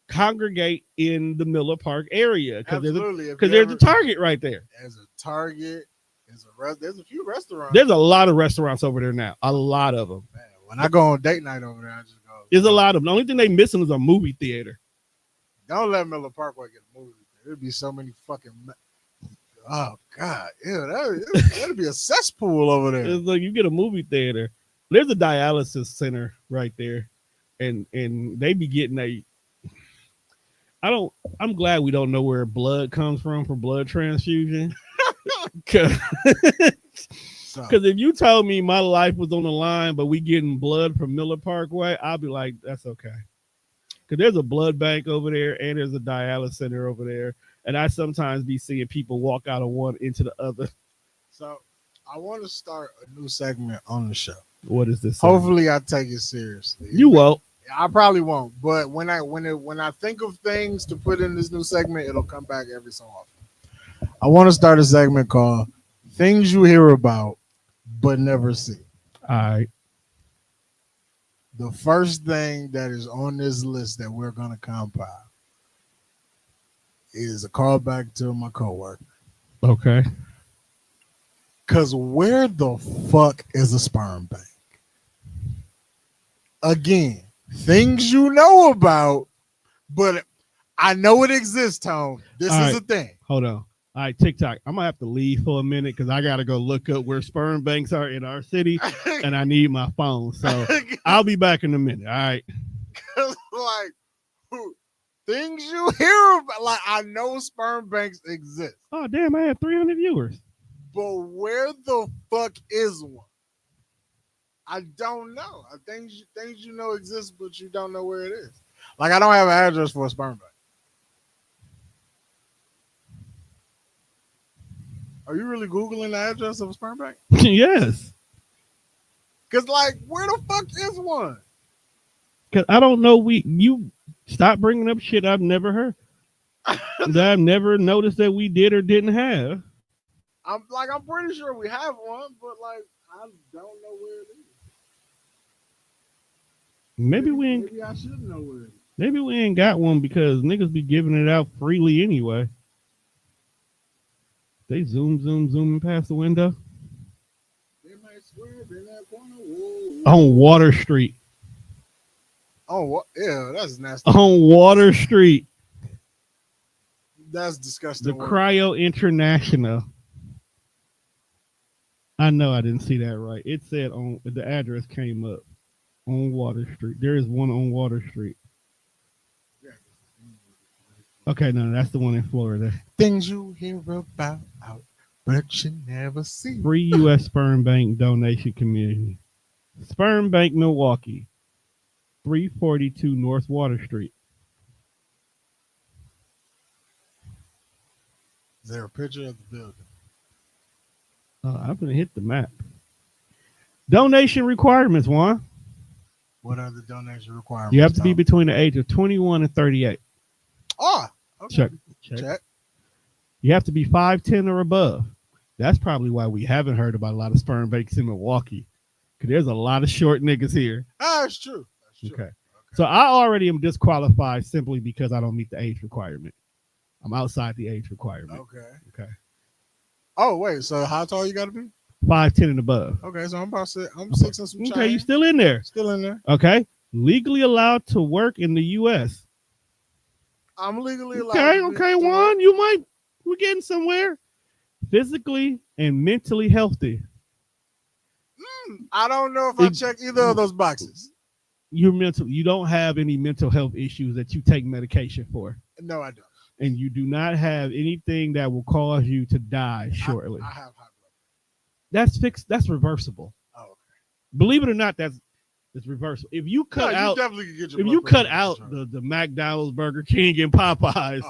congregate in the Miller Park area because there's a Target right there. There's a Target. There's a few restaurants. There's a lot of restaurants over there now. A lot of them. Man, when I go on date night over there, I just go. There's a lot of them. The only thing they missing is a movie theater. Don't let Miller Parkway get a movie theater. There'd be so many fucking. Oh God, yeah, that'd be a cesspool over there. It's like you get a movie theater. There's a dialysis center right there, and they be getting I'm glad we don't know where blood comes from for blood transfusion. Because if you told me my life was on the line, but we getting blood from Miller Parkway, I'll be like, that's okay. Because there's a blood bank over there and there's a dialysis center over there. And I sometimes be seeing people walk out of one into the other. So I want to start a new segment on the show. What is this? Hopefully I take it seriously. You won't. I probably won't. But when I think of things to put in this new segment, it'll come back every so often. I want to start a segment called Things You Hear About But Never See. All right. The first thing that is on this list that we're going to compile is a callback to my coworker. Okay. Because where the fuck is a sperm bank? Again, things you know about, but I know it exists, Tone. This is a thing. Hold on. All right, TikTok. I'm going to have to leave for a minute because I got to go look up where sperm banks are in our city, and I need my phone. So I'll be back in a minute. All right. Like, things you hear about, like, I know sperm banks exist. Oh, damn, I have 300 viewers. But where the fuck is one? I don't know. Things you know exist, but you don't know where it is. Like, I don't have an address for a sperm bank. Are you really Googling the address of a sperm bank? Yes. Because, like, where the fuck is one? Because I don't know. You stop bringing up shit I've never heard. That I've never noticed that we did or didn't have. I'm pretty sure we have one, but, like, I don't know where it is. Maybe I should know where it is. Maybe we ain't got one because niggas be giving it out freely anyway. They zooming past the window. They might swear in that corner. Whoa. On Water Street. Oh, what? Yeah, that's nasty. On Water Street. That's disgusting. The Cryo International. I know I didn't see that right. It said on the address came up on Water Street. There is one on Water Street. Okay, no, that's the one in Florida. Things you hear about, but you never see. Free U.S. Sperm Bank donation community. Sperm Bank, Milwaukee, 342 North Water Street. Is there a picture of the building? I'm going to hit the map. Donation requirements, Juan. What are the donation requirements? You have to be Tom? between the age of 21 and 38. Oh, okay. Check. You have to be 5'10 or above. That's probably why we haven't heard about a lot of sperm banks in Milwaukee. Because there's a lot of short niggas here. Ah, that's true. Okay. So I already am disqualified simply because I don't meet the age requirement. I'm outside the age requirement. Okay. Oh, wait. So how tall you got to be? 5'10 and above. Okay, so I'm 6 and some change. Okay, you still in there. Still in there. Okay. Legally allowed to work in the U.S. I'm legally allowed. Okay, Juan. We're getting somewhere. Physically and mentally healthy. I don't know if I check either of those boxes. You don't have any mental health issues that you take medication for. No, I don't. And you do not have anything that will cause you to die shortly. I have high blood pressure. That's fixed. That's reversible. Oh, okay. Believe it or not, it's reversible. If you cut out, the McDonald's, Burger King, and Popeyes,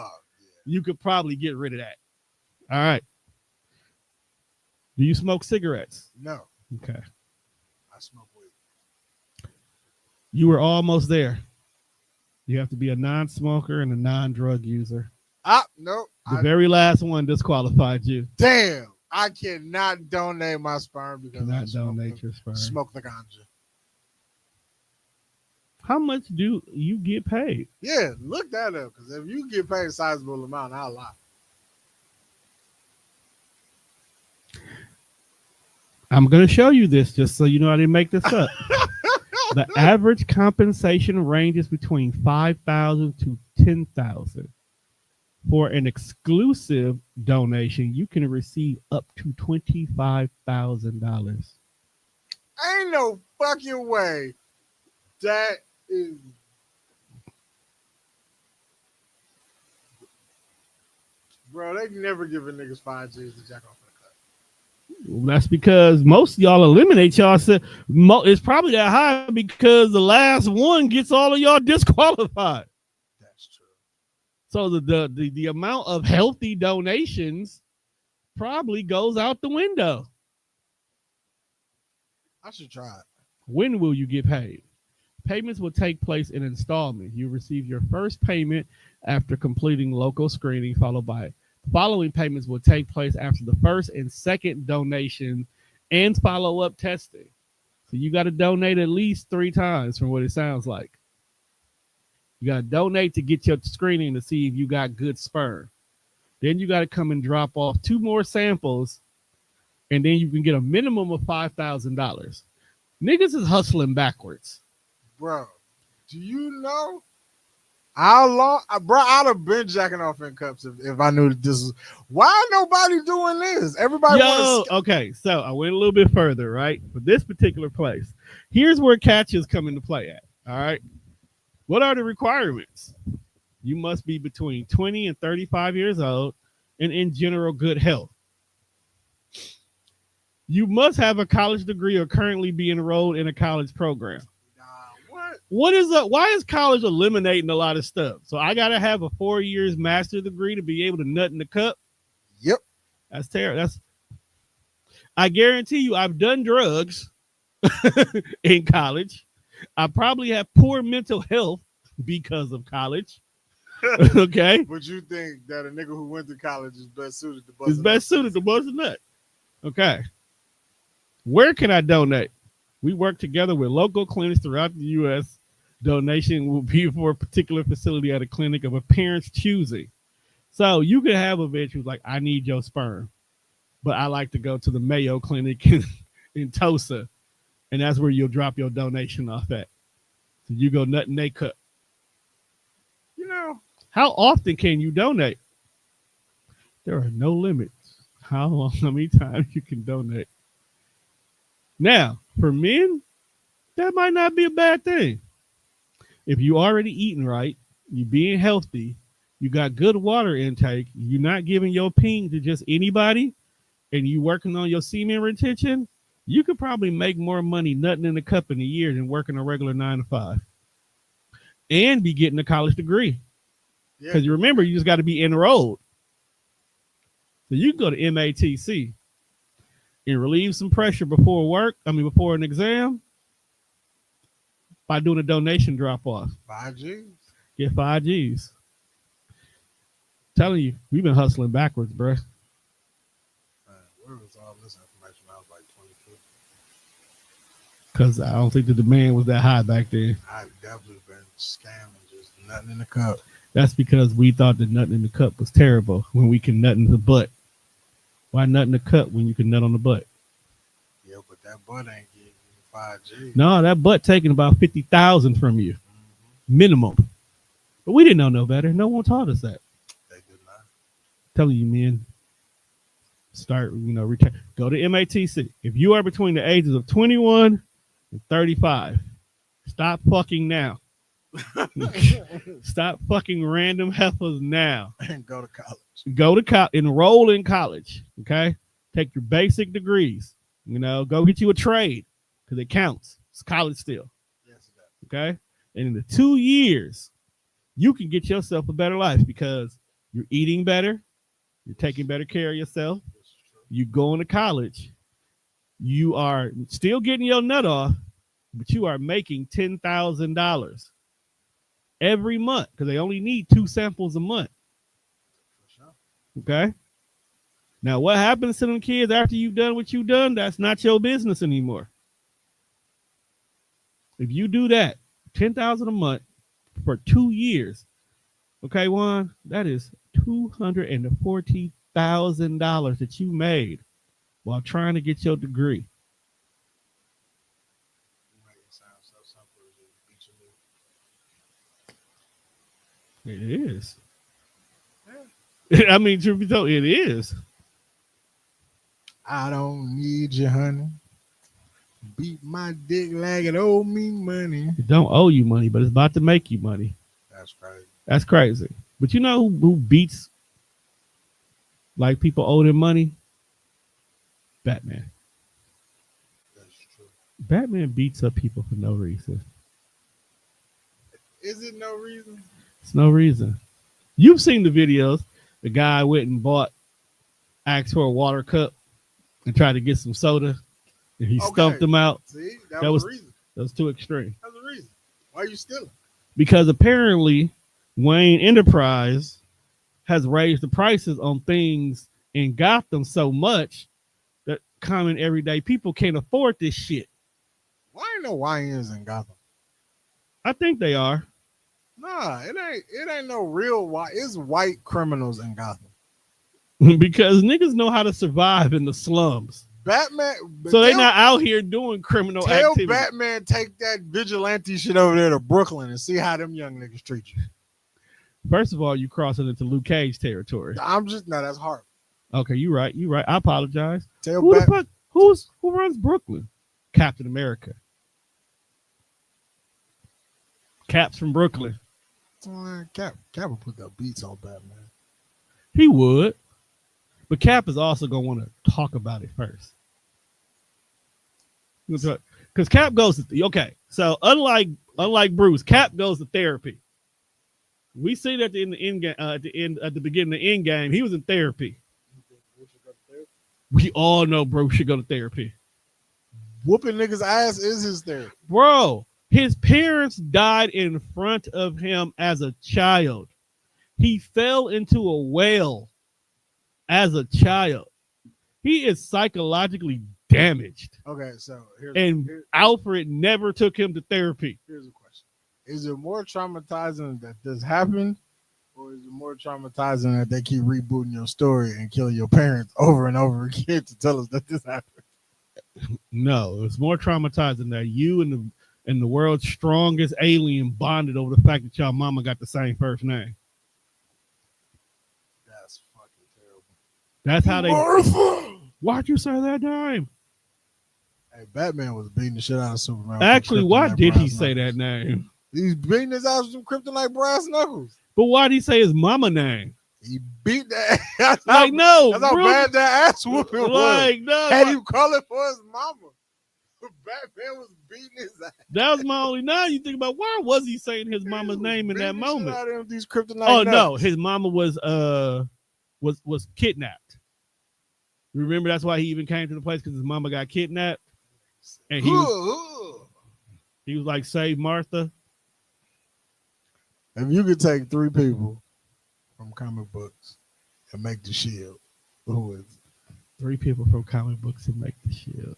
you could probably get rid of that. All right. Do you smoke cigarettes? No. Okay. I smoke weed. You were almost there. You have to be a non-smoker and a non-drug user. No. The very last one disqualified you. Damn. I cannot donate my sperm because I donate your sperm. Smoke the ganja. How much do you get paid? Yeah, look that up because if you get paid a sizable amount, I'll lie. I'm going to show you this just so you know I didn't make this up. The average compensation ranges between $5,000 to $10,000. For an exclusive donation, you can receive up to $25,000. Ain't no fucking way. That is. Bro, they never give a niggas 5 G's to jack off. That's because most of y'all eliminate y'all. It's probably that high because the last one gets all of y'all disqualified. That's true. So the amount of healthy donations probably goes out the window. I should try it. When will you get paid? Payments will take place in installments. You receive your first payment after completing local screening, followed by following payments will take place after the first and second donation and follow-up testing. So you got to donate at least 3 times from what it sounds like. You got to donate to get your screening to see if you got good sperm. Then you got to come and drop off 2 more samples, and then you can get a minimum of $5,000. Niggas is hustling backwards. Bro, do you know how long? Bro, I'd have been jacking off in cups if I knew this was. Why nobody doing this? Everybody okay, so I went a little bit further, right? For this particular place, here's where catches come into play at. All right. What are the requirements? You must be between 20 and 35 years old and in general good health. You must have a college degree or currently be enrolled in a college program. Why is college eliminating a lot of stuff? So I gotta have a 4 years master's degree to be able to nut in the cup. Yep. That's terrible. I guarantee you I've done drugs in college. I probably have poor mental health because of college. Okay. But you think that a nigga who went to college is best suited to bust a nut. Okay. Where can I donate? We work together with local clinics throughout the U.S. Donation will be for a particular facility at a clinic of a parent's choosing. So you could have a bitch who's like, I need your sperm, but I like to go to the Mayo Clinic in Tulsa, and that's where you'll drop your donation off at. So you go nut in they cup. You know, how often can you donate? There are no limits. How many times you can donate. Now, for men, that might not be a bad thing. If you already eating right, you being healthy, you got good water intake, you're not giving your ping to just anybody, and you working on your semen retention, you could probably make more money nutting in the cup in a year than working a regular 9 to 5, and be getting a college degree. Yeah, Because you remember, you just got to be enrolled. So you can go to MATC and relieve some pressure before work. Before an exam, by doing a donation drop off. 5G. Get 5Gs. Telling you, we've been hustling backwards, bro. Man, where was all this information when I was like 22? Because I don't think the demand was that high back then. I've definitely been scamming, just nothing in the cup. That's because we thought that nutting in the cup was terrible when we can nut in the butt. Why nut in the cup when you can nut on the butt? Yeah, but that butt ain't giving you 5G. No, that butt taking about 50,000 from you, minimum. But we didn't know no better. No one taught us that. They did not. Telling you, men, start, go to MATC. If you are between the ages of 21 and 35, stop fucking now. Stop fucking random heifers now. And go to college. Go to college. Enroll in college. Okay? Take your basic degrees. Go get you a trade because it counts. It's college still. Yes, it does. Okay? And in the 2 years, you can get yourself a better life because you're eating better. You're taking better care of yourself. You going to college. You are still getting your nut off, but you are making $10,000 every month because they only need 2 samples a month. Okay? Now, what happens to them kids after you've done what you've done, that's not your business anymore. If you do that, $10,000 a month for 2 years, okay, Juan, that is $240,000 that you made while trying to get your degree. It is. Truth be told, it is. I don't need you, honey. Beat my dick like it owe me money. It don't owe you money, but it's about to make you money. That's crazy. That's crazy. But you know who beats like people owe them money? Batman. That's true. Batman beats up people for no reason. Is it no reason? It's no reason. You've seen the videos. The guy went and asked for a water cup and tried to get some soda, and he stumped him out. See, that was the reason. That was too extreme. That's the reason. Why are you stealing? Because apparently Wayne Enterprise has raised the prices on things in Gotham so much that common everyday people can't afford this shit. Why ain't no YNs in Gotham? I think they are. Nah, it ain't no real white. It's white criminals in Gotham. Because niggas know how to survive in the slums. Batman. So they not out here doing criminal activity. Tell Batman take that vigilante shit over there to Brooklyn and see how them young niggas treat you. First of all, you crossing into Luke Cage territory. That's hard. Okay, you right. I apologize. Who runs Brooklyn? Captain America. Cap's from Brooklyn. Cap would put the beats on Batman. He would. But Cap is also going to want to talk about it first. Because Cap goes to so unlike Bruce, Cap goes to therapy. We see that in the end game, at the beginning of the end game, he was in therapy. We all know Bruce should go to therapy. Whooping niggas' ass is his therapy. Bro, his parents died in front of him as a child. He fell into a well as a child. He is psychologically damaged. Okay, so Alfred never took him to therapy. Here's a question. Is it more traumatizing that this happened, or is it more traumatizing that they keep rebooting your story and killing your parents over and over again to tell us that this happened? No, it's more traumatizing that you and the world's strongest alien bonded over the fact that y'all mama got the same first name. That's fucking terrible. That's how they. Martha! Why'd you say that name? Hey, Batman was beating the shit out of Superman. Actually, why did he say that name? He's beating his ass with some kryptonite brass knuckles. But why'd he say his mama name? He beat that. That's Like, no, that's how bro. bad that ass whooping was. Like, no. Had you call it for his mama? Batman was beating his ass. That was my only. Now you think about why was he saying his mama's name in that Beating the shit moment? out of him with these kryptonite Oh nuts. no, his mama was kidnapped. Remember that's why he even came to the place, because his mama got kidnapped, and he was like, save Martha. If you could take three people from comic books and make the Shield, who is it? 3 people from comic books and make the Shield.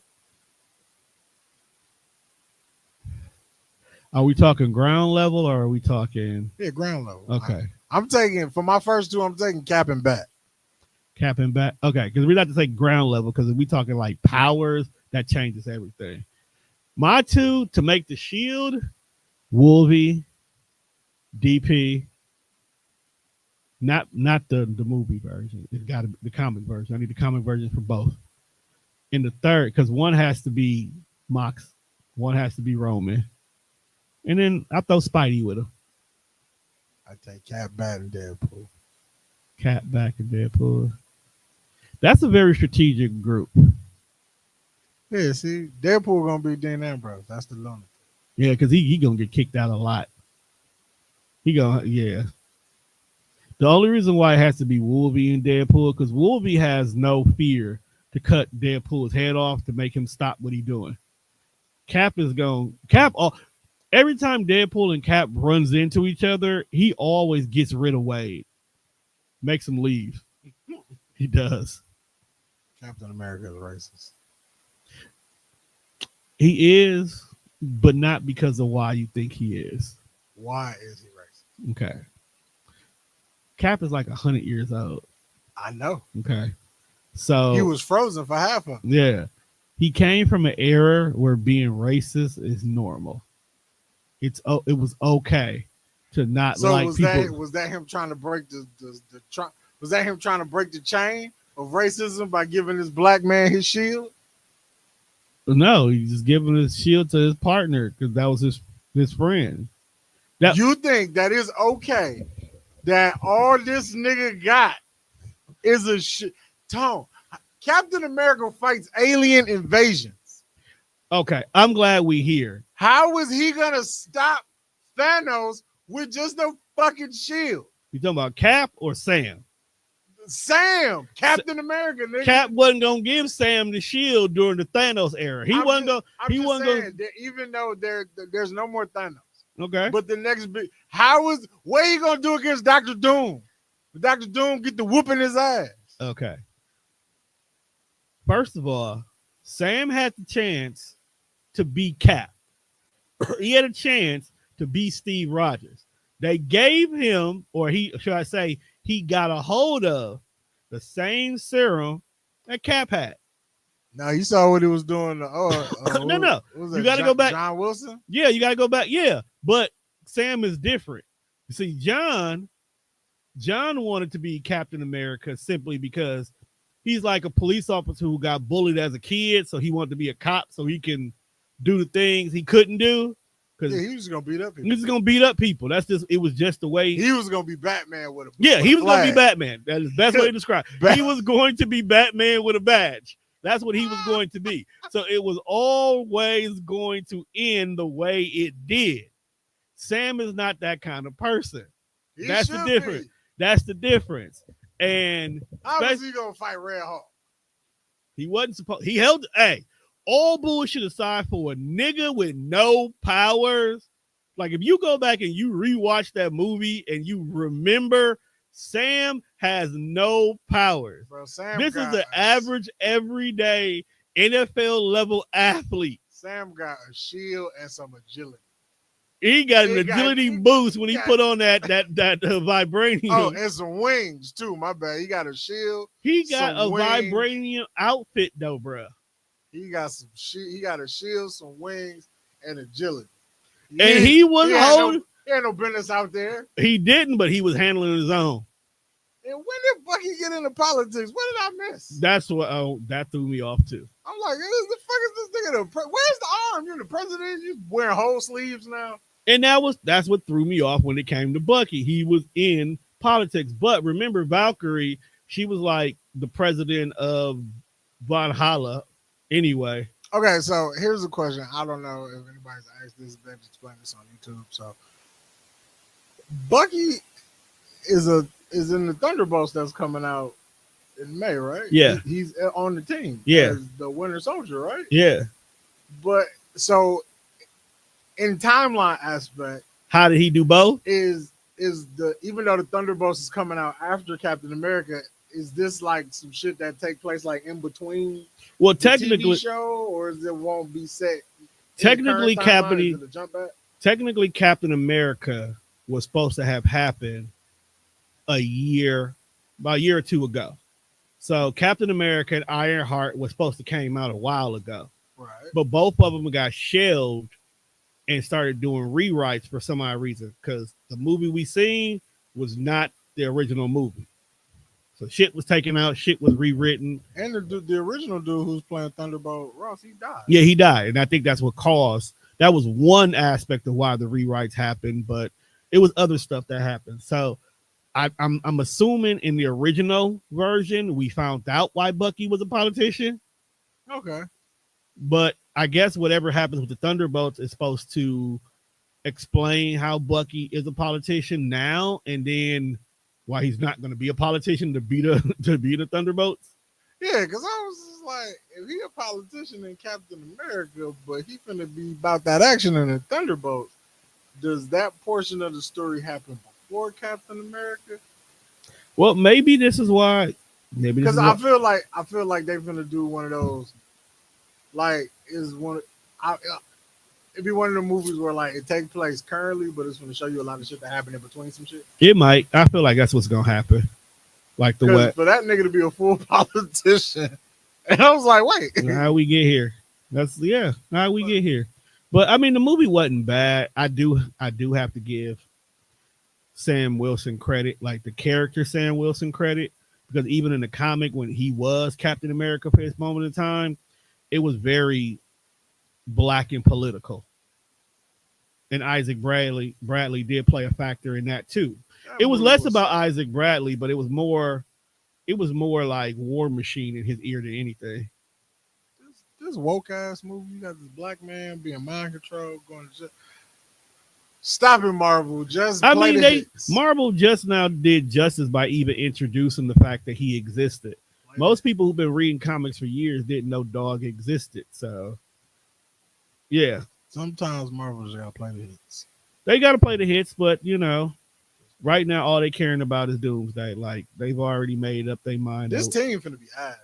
Are we talking ground level or are we talking? Yeah, ground level. Okay. I'm taking, for my first two, I'm taking Cap and Bat. Cap and Bat. Okay, because we like to say ground level, because if we talking like powers, that changes everything. My 2 to make the Shield, Wolvie, DP. Not the movie version. It's got to be the comic version. I need the comic version for both. In the third, because one has to be Mox, one has to be Roman, and then I throw Spidey with him. I take Cap, Bat, and Deadpool. Cap, back, and Deadpool. That's a very strategic group. Yeah, see, Deadpool gonna be Dean Ambrose. That's the lunatic. Yeah, because he gonna get kicked out a lot. Yeah. The only reason why it has to be Wolvie and Deadpool, because Wolvie has no fear to cut Deadpool's head off to make him stop what he's doing. Cap is going every time Deadpool and Cap runs into each other, he always gets rid of Wade, makes him leave. He does. Captain America is racist. He is, but not because of why you think he is. Why is he racist? Okay. Cap is like 100 years old. I know. Okay. So he was frozen for half of it. Yeah. He came from an era where being racist is normal. It was okay to not like people. Was that him trying to break was that him trying to break the chain of racism by giving this black man his shield? No, he's just giving his shield to his partner because that was his friend. You think that is okay that all this nigga got is a shit? Tone. Captain America fights alien invasions. Okay, I'm glad we here. How is he gonna stop Thanos with just a fucking shield? You talking about Cap or Sam? Sam, Captain America, nigga. Cap wasn't gonna give Sam the shield during the Thanos era. He wasn't gonna. That even though there's no more Thanos. Okay. But the next big, what are you gonna do against Dr. Doom? Dr. Doom get the whooping his ass. Okay. First of all, Sam had the chance to be Cap. He had a chance to be Steve Rogers. They gave him, or he got a hold of the same serum that Cap had. Now you saw what he was doing. No. You got to go back. John Wilson? Yeah, you got to go back. Yeah, but Sam is different. You see, John wanted to be Captain America simply because he's like a police officer who got bullied as a kid, so he wanted to be a cop so he can do the things he couldn't do. Yeah, he was gonna beat up people. He was gonna beat up people. It was just the way he was gonna be Batman with a he was gonna be Batman. That is the best way to describe it. He was going to be Batman with a badge. That's what he was going to be. So it was always going to end the way it did. Sam is not that kind of person. That's the difference. That's the difference. And how was he gonna fight Red Hawk? He wasn't supposed. He held. Hey, all bullshit aside, for a nigga with no powers, like if you go back and you rewatch that movie and you remember, Sam has no powers. Bro, this is an average, everyday NFL level athlete. Sam got a shield and some agility. He got an agility boost when he put on that vibranium. Oh, and some wings too. My bad. He got a shield. He got a vibranium outfit though, bro. He got some shit. He got a shield, some wings, and agility. And he was holding. He had no business out there. He didn't, but he was handling his own. And when the fuck he get into politics? What did I miss? That's what. Oh, that threw me off too. I'm like, the fuck is this nigga? Where's the arm? You're the president. You wearing whole sleeves now. And that's what threw me off when it came to Bucky. He was in politics. But remember, Valkyrie, she was like the president of Valhalla anyway. Okay, so here's a question. I don't know if anybody's asked this. They've explained this on YouTube. So Bucky is in the Thunderbolts that's coming out in May, right? Yeah. He's on the team. Yeah. As the Winter Soldier, right? Yeah. But so in timeline aspect, How did he do both? is the even though the Thunderbolts is coming out after Captain America, is this like some shit that take place like in between Well, the technically, TV show, or is it won't be set? technically, Captain Captain America was supposed to have happened about a year or two ago. So Captain America and Ironheart was supposed to came out a while ago, right? but both of them got shelved and started doing rewrites for some odd reason because the movie we seen was not the original movie. So shit was taken out, shit was rewritten. And the original dude who's playing Thunderbolt Ross, he died. Yeah, he died, and I think that's what caused. That was one aspect of why the rewrites happened, but it was other stuff that happened. So I'm assuming in the original version we found out why Bucky was a politician. Okay. But I guess whatever happens with the Thunderbolts is supposed to explain how Bucky is a politician now, and then why he's not going to be a politician to be the Thunderbolts. Yeah, because I was just like, if he a politician in Captain America, but he finna be about that action in the Thunderbolts, does that portion of the story happen before Captain America? Well, maybe this is why. Maybe because I feel like they're gonna do one of those. Like it'd be one of the movies where like it takes place currently, but it's gonna show you a lot of shit that happened in between some shit. It might. I feel like that's what's gonna happen. Like the what for that nigga to be a full politician, and I was like, wait, how we get here? How we get here. But I mean, the movie wasn't bad. I do have to give Sam Wilson credit, like the character Sam Wilson credit, because even in the comic when he was Captain America for his moment in time, it was very black and political. And Isaac Bradley did play a factor in that too. It was less about Isaac Bradley, but it was more like War Machine in his ear than anything. This woke ass movie, you got this black man being mind controlled, going to stop it, Marvel. Marvel just now did justice by even introducing the fact that he existed. Most people who've been reading comics for years didn't know Dog existed. So, yeah. Sometimes Marvel just gotta play the hits. They gotta play the hits, but right now all they caring about is Doomsday. Like they've already made up their mind. This team finna be ass.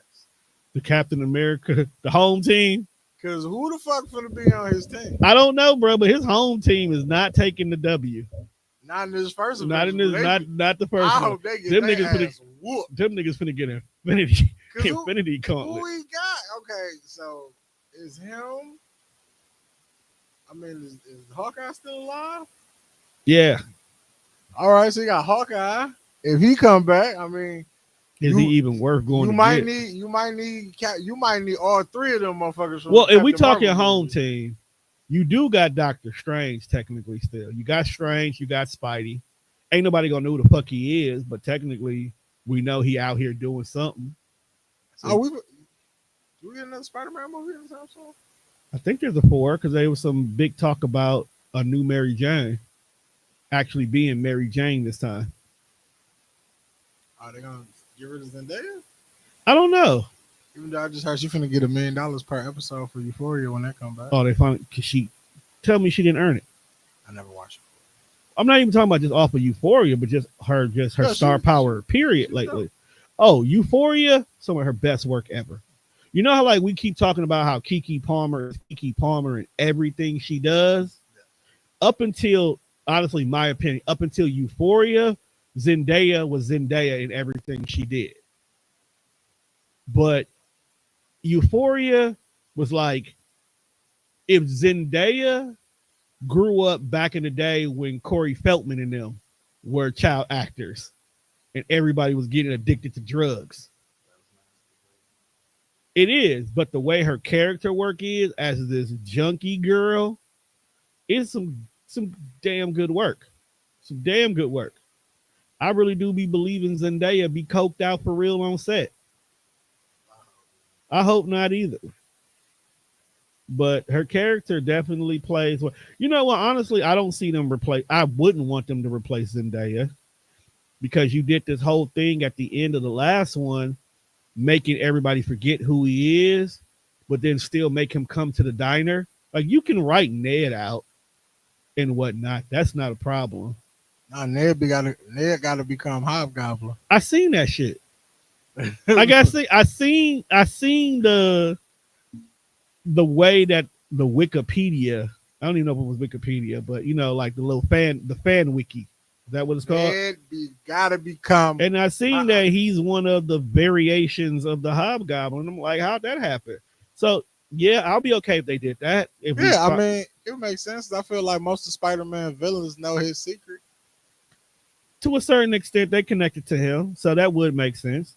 The Captain America, the home team. Because who the fuck finna be on his team? I don't know, bro, but his home team is not taking the W. Not in this first one. Not the first I one. hope they get them niggas finna get Infinity Gauntlet. Who we got? Okay, so is him? I mean, is Hawkeye still alive? Yeah. All right, so you got Hawkeye. If he come back, I mean, is he even worth going? You might need all three of them motherfuckers. Well, if we talking home team, you do got Doctor Strange technically still. You got Strange, you got Spidey. Ain't nobody gonna know who the fuck he is, but technically we know he out here doing something. So, do we get another Spider-Man movie in this episode? I think there's a 4 because there was some big talk about a new Mary Jane actually being Mary Jane this time. Are they gonna get rid of Zendaya? I don't know. Even though I just heard she's finna get $1 million per episode for Euphoria when that comes back. Oh, they finally she tell me she didn't earn it. I never watched it. I'm not even talking about just off of Euphoria, but just her star power period lately. Oh, Euphoria, some of her best work ever. You know how like we keep talking about how Keke Palmer is Keke Palmer and everything she does? Yeah. Up until, honestly, my opinion, up until Euphoria, Zendaya was Zendaya in everything she did. But Euphoria was like, if Zendaya grew up back in the day when Corey Feldman and them were child actors and everybody was getting addicted to drugs. It is, but the way her character work is as this junkie girl is some some damn good work. Some damn good work. I really do be believing Zendaya be coked out for real on set. I hope not either. But her character definitely plays well. You know what? Honestly, I don't see them replace. I wouldn't want them to replace Zendaya because you did this whole thing at the end of the last one, making everybody forget who he is, but then still make him come to the diner. Like you can write Ned out and whatnot. That's not a problem. Nah, Ned gotta become Hobgoblin. I seen that shit. Like I seen the way that the Wikipedia. I don't even know if it was Wikipedia, but you know, like the fan wiki. Is that what it's called? Ned gotta become. And I seen that he's one of the variations of the Hobgoblin. I'm like, how'd that happen? So yeah, I'll be okay if they did that. I mean, it makes sense. I feel like most of Spider-Man villains know his secret. To a certain extent, they connected to him, so that would make sense.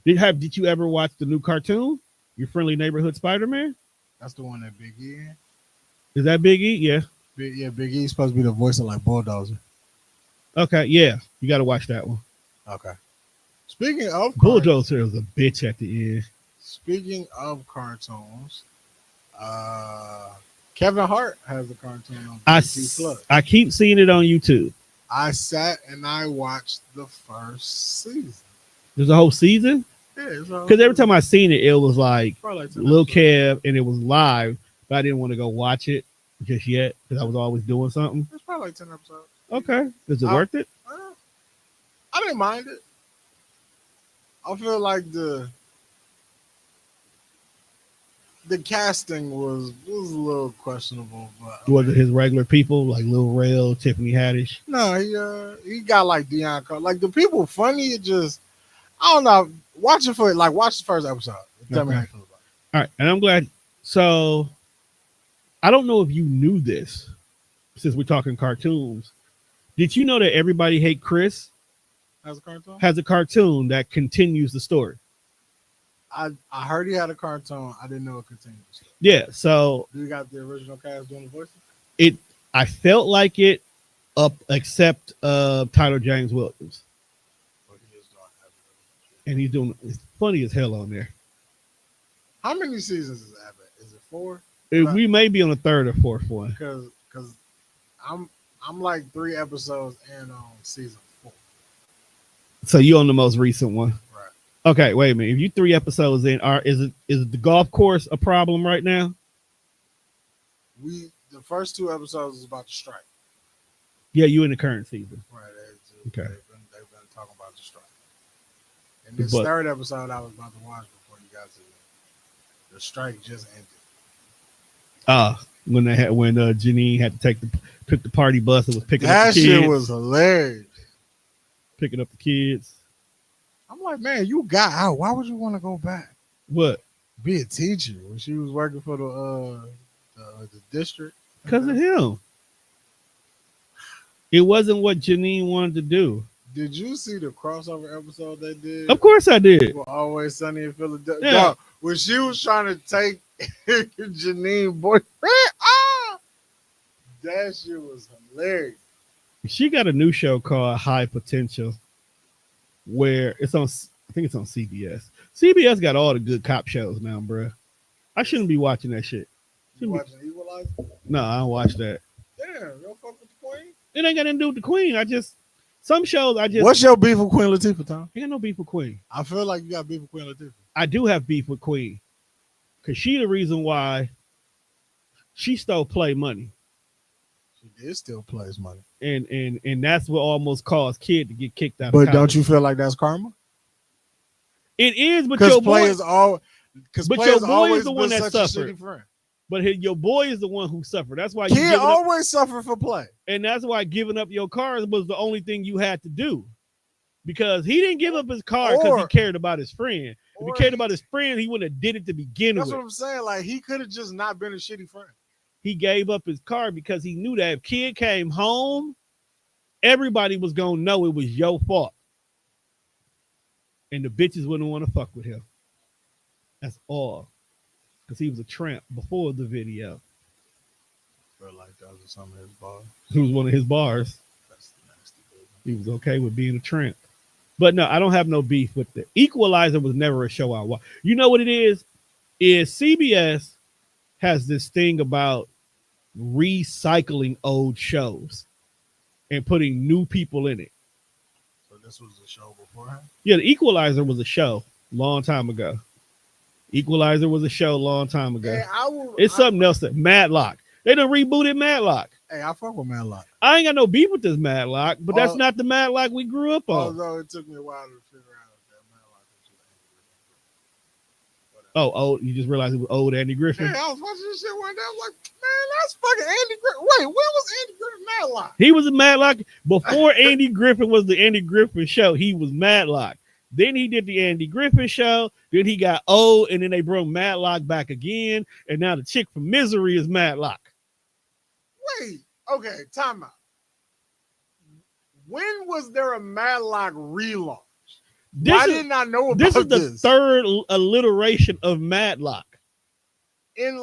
Did you ever watch the new cartoon, Your Friendly Neighborhood Spider-Man? That's the one that Big E in. Is that Big E? Yeah. Big E's supposed to be the voice of like Bulldozer. Okay, yeah, you got to watch that one. Okay. Speaking of Bulldozer was a bitch at the end. Speaking of cartoons, Kevin Hart has a cartoon on Plus. I keep seeing it on YouTube. I sat and I watched the first season. There's a whole season? Yeah, because every time I seen it, it was like Lil episodes. Kev, and it was live, but I didn't want to go watch it just yet because I was always doing something. It's probably like 10 episodes. Okay, is it worth it? I didn't mind it. I feel like the casting was a little questionable, but Was it his regular people like Lil Rel, Tiffany Haddish? No, he got like Deion Cole. Like the people funny, it just I don't know. Watch the first episode. Tell me how you feel about it. All right, and I'm glad. So I don't know if you knew this, since we're talking cartoons. Did you know that Everybody Hate Chris has a cartoon that continues the story? I heard he had a cartoon. I didn't know it continued. Yeah, so do you got the original cast doing the voices? I felt like it except Tyler James Williams. And he's doing it's funny as hell on there. How many seasons is that? Is it 4? We may be on the 3rd or 4th one. Because I'm like 3 episodes in on season 4. So you on the most recent one. Right. Okay, wait a minute. If you 3 episodes in, is the golf course a problem right now? The first 2 episodes is about the strike. Yeah, you in the current season. Right. Okay. They've been talking about the strike. And this 3rd episode I was about to watch before you guys did it. The strike just ended. When Janine had to took the party bus and was picking up the kids. That shit was hilarious. Picking up the kids. I'm like, man, you got out. Why would you want to go back? What? Be a teacher when she was working for the district. Because of him. It wasn't what Janine wanted to do. Did you see the crossover episode they did? Of course I did. Always Sunny in Philadelphia. Yeah. No, when she was trying to take Janine boyfriend, that shit was hilarious. She got a new show called High Potential, where it's on. I think it's on CBS. CBS got all the good cop shows now, bro. I shouldn't be watching that shit. You watching Equalizer? No, I don't watch that. Damn, you don't fuck with the Queen? It ain't got nothing to do with the Queen. Some shows I just. What's your beef with Queen Latifah, Tom? I got no beef with Queen. I feel like you got beef with Queen Latifah. I do have beef with Queen, because she the reason why she stole Play money. She did still plays money. And that's what almost caused Kid to get kicked out. But don't you feel like that's karma? It is, but your boy is all. But your boy is the one that suffered. But your boy is the one who suffered. That's why Kid always suffer for Play, and that's why giving up your cars was the only thing you had to do, because he didn't give up his car because he cared about his friend. If he cared about his friend, he wouldn't have did it to begin with. That's what I'm saying. Like, he could have just not been a shitty friend. He gave up his car because he knew that if Kid came home, everybody was gonna know it was your fault, and the bitches wouldn't want to fuck with him. That's all. Because he was a tramp before the video. felt like that was some of his bars. It was one of his bars. That's nasty. Baby. He was okay with being a tramp. But no, I don't have no beef with the Equalizer. Was never a show I watch. You know what it is? Is CBS has this thing about recycling old shows and putting new people in it. So this was the show beforehand? Yeah, the Equalizer was a show long time ago. Equalizer was a show long time ago. Hey, It's something else that Matlock. They done rebooted Matlock. Hey, I fuck with Matlock. I ain't got no beef with this Matlock, but that's not the Matlock we grew up on. Although it took me a while to figure out that Matlock was Oh, old. You just realized it was old Andy Griffin. Yeah, I was watching this shit one day. I was like, man, that's fucking Andy Griffin. Wait, when was Andy Griffin Matlock? He was a Matlock before Andy Griffin was the Andy Griffin show. He was Matlock. Then he did the Andy Griffin show. Then he got old, and then they brought Matlock back again. And now the chick from Misery is Matlock. Wait, okay, time out. When was there a Matlock relaunch? Why didn't I know about this? This is the third alliteration of Matlock. In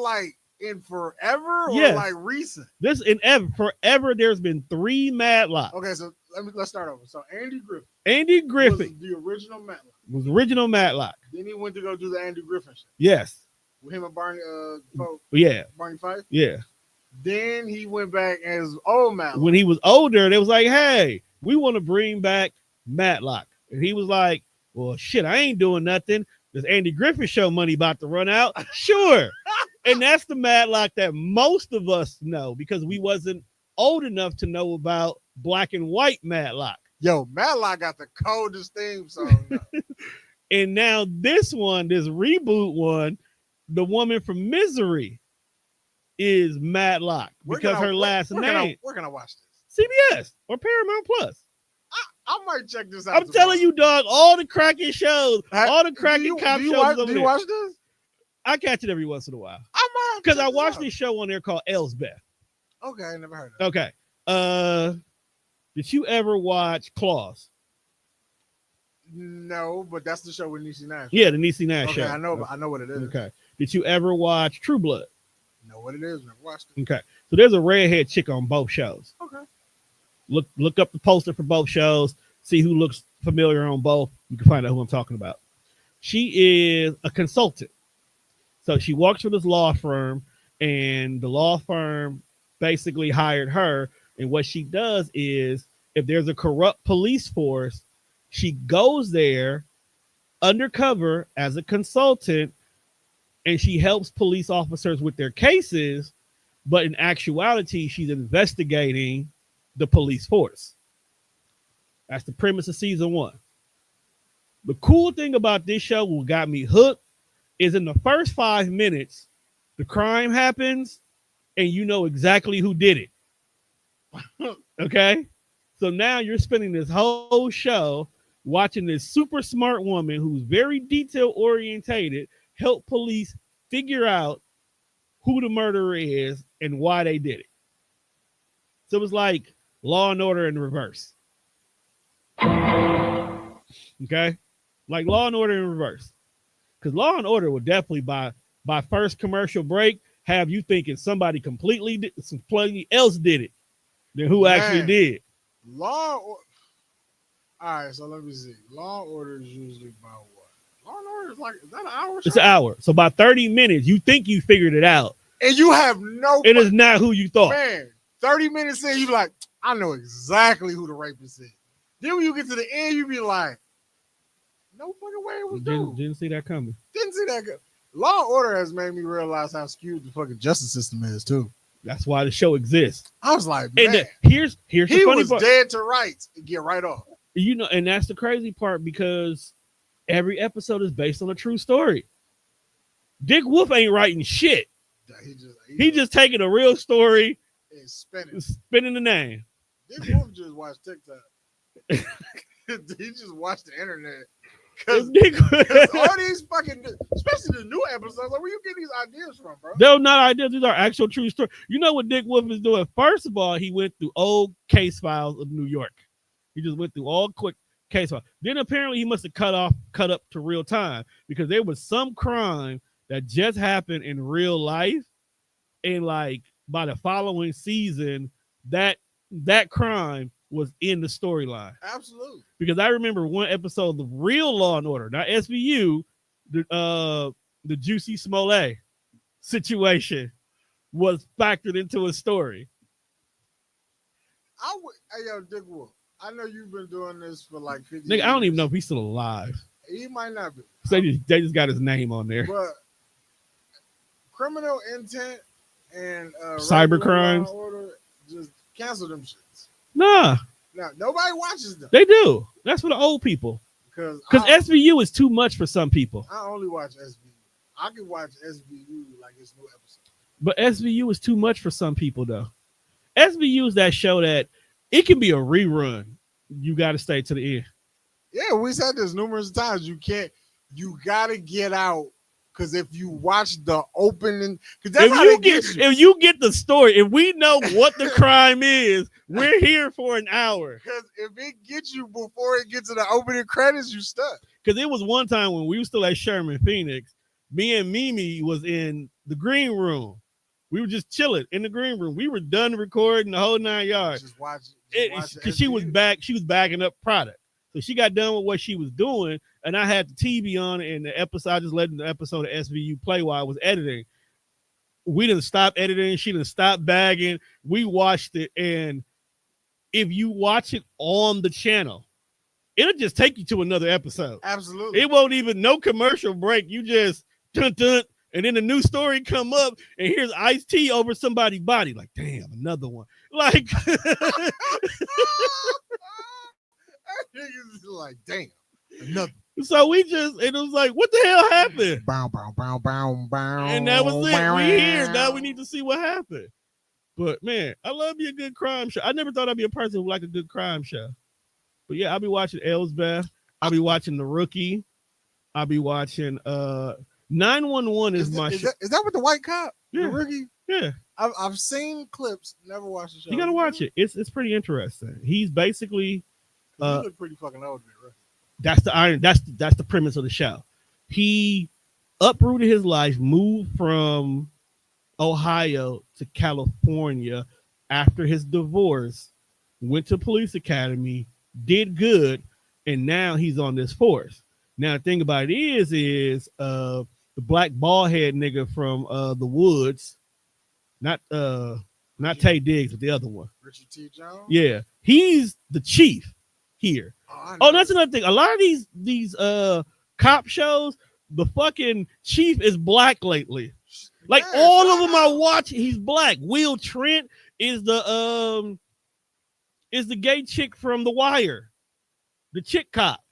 forever or Yes. like recent? This in forever. There's been 3 Matlock. Okay, so let's start over. So Andy Griffin. Andy Griffin was the original Matlock. was original Matlock. Then he went to go do the Andy Griffin show Yes. with him and Barney. Yeah. Barney Fife. Yeah. Then he went back as old Matlock. When he was older, they was like, "Hey, we want to bring back Matlock," and he was like, "Well, shit, I ain't doing nothing. This Andy Griffin show money about to run out." Sure. And that's the Matlock that most of us know because we wasn't old enough to know about black and white Matlock. Yo, Matlock got the coldest theme song. And now this one, this reboot one, the woman from Misery is Matlock because her last name. Where can I watch this? CBS or Paramount Plus. I might check this out. I'm telling you, dog, all the cracking shows, all the cracking cop shows over Do there. you watch this? I catch it every once in a while. I might because I watched this show on there called Elsbeth. Okay, I never heard of it. Okay. Did you ever watch Claws? No, but that's the show with Niecy Nash. Yeah, the Niecy Nash okay, show. I know what it is. Okay. Did you ever watch True Blood? Know what it is? Never watched it. Okay. So there's a redhead chick on both shows. Okay. Look up the poster for both shows. See who looks familiar on both. You can find out who I'm talking about. She is a consultant. So she works for this law firm, and the law firm basically hired her. And what she does is, if there's a corrupt police force, she goes there undercover as a consultant, and she helps police officers with their cases. But in actuality, she's investigating the police force. That's the premise of season 1. The cool thing about this show, what got me hooked, is in the first 5 minutes, the crime happens and you know exactly who did it. Okay? So now you're spending this whole show watching this super smart woman who's very detail orientated help police figure out who the murderer is and why they did it. So it was like Law and Order in reverse. Okay? Like Law and Order in reverse. Because Law and Order would definitely, by first commercial break, have you thinking somebody completely else did it than who actually did. All right, so let me see. Law and Order is usually about what? Law and Order is like, is that an hour? It's an hour. So by 30 minutes, you think you figured it out. And you have no. It is not who you thought. Man, 30 minutes in, you be like, I know exactly who the rapist is. Then when you get to the end, you be like, no fucking way it was dude. Didn't see that coming. Didn't see that. Law and Order has made me realize how skewed the fucking justice system is too. That's why the show exists. I was like, man, and here's the he funny was part. dead to rights and get right off. You know, and that's the crazy part because every episode is based on a true story. Dick Wolf ain't writing shit. He just taking a real story and spinning the name. Dick Wolf just watched TikTok. He just watched the internet. Because all these fucking, especially the new episodes, like where you get these ideas from, bro? They're not ideas. These are actual true stories. You know what Dick Wolf is doing? First of all, he went through old case files of New York. He just went through all quick case files. Then apparently he must have cut up to real time because there was some crime that just happened in real life. And like by the following season, that crime was in the storyline. Absolutely. Because I remember one episode of the real Law and Order, not SVU, the Juicy Smollett situation was factored into a story. Hey, yo, Dick Wolf, I know you've been doing this for like 50 Nigga, years. I don't even know if he's still alive. He might not be. So they just got his name on there. But criminal intent and cyber regular crimes, Law and Order, just cancel them shits. Nah, Now, nobody watches them. they do. That's for the old people. Because SVU is too much for some people. I only watch SVU. I can watch SVU like it's new episode. But SVU is too much for some people, though. SVU is that show that it can be a rerun. You got to stay to the end. Yeah, we said this numerous times. You got to get out. Because if you watch the opening, because that's how they get you. If you get the story, if we know what the crime is, we're here for an hour. Because if it gets you before it gets to the opening credits, you stuck. Because it was one time when we were still at Sherman, Phoenix, me and Mimi was in the green room. We were just chilling in the green room. We were done recording the whole 9 yards. Just watch it. Because she was backing up product. So she got done with what she was doing, and I had the TV on, and the episode, I just let the episode of SVU play while I was editing. We didn't stop editing. She didn't stop bagging. We watched it, and if you watch it on the channel, it'll just take you to another episode. Absolutely. It won't even, no commercial break. You just, dun, dun, and then the new story come up, and here's Ice-T over somebody's body. Like, damn, another one. Like, niggas like, damn, another. So we just, it was like, what the hell happened? Bow, bow, bow, bow, bow. And that was it. We here. Now we need to see what happened. But man, I love me a good crime show. I never thought I'd be a person who liked a good crime show. But yeah, I'll be watching Elsbeth. I'll be watching The Rookie. I'll be watching 911 is my show. Is that with the white cop? Yeah. The Rookie? Yeah. I've seen clips, never watched the show. You gotta watch it. It's pretty interesting. He's basically you look pretty fucking old, right? That's the premise of the show. He uprooted his life, moved from Ohio to California after his divorce, went to police academy, did good, and now he's on this force. Now the thing about it is the black bald head nigga from the woods, not Tay Diggs, but the other one. Richard T. Jones? Yeah. He's the chief here. Oh, that's another thing. A lot of these cop shows, the fucking chief is black lately. Like all of them I watch, he's black. Will Trent is the gay chick from The Wire, the chick cop.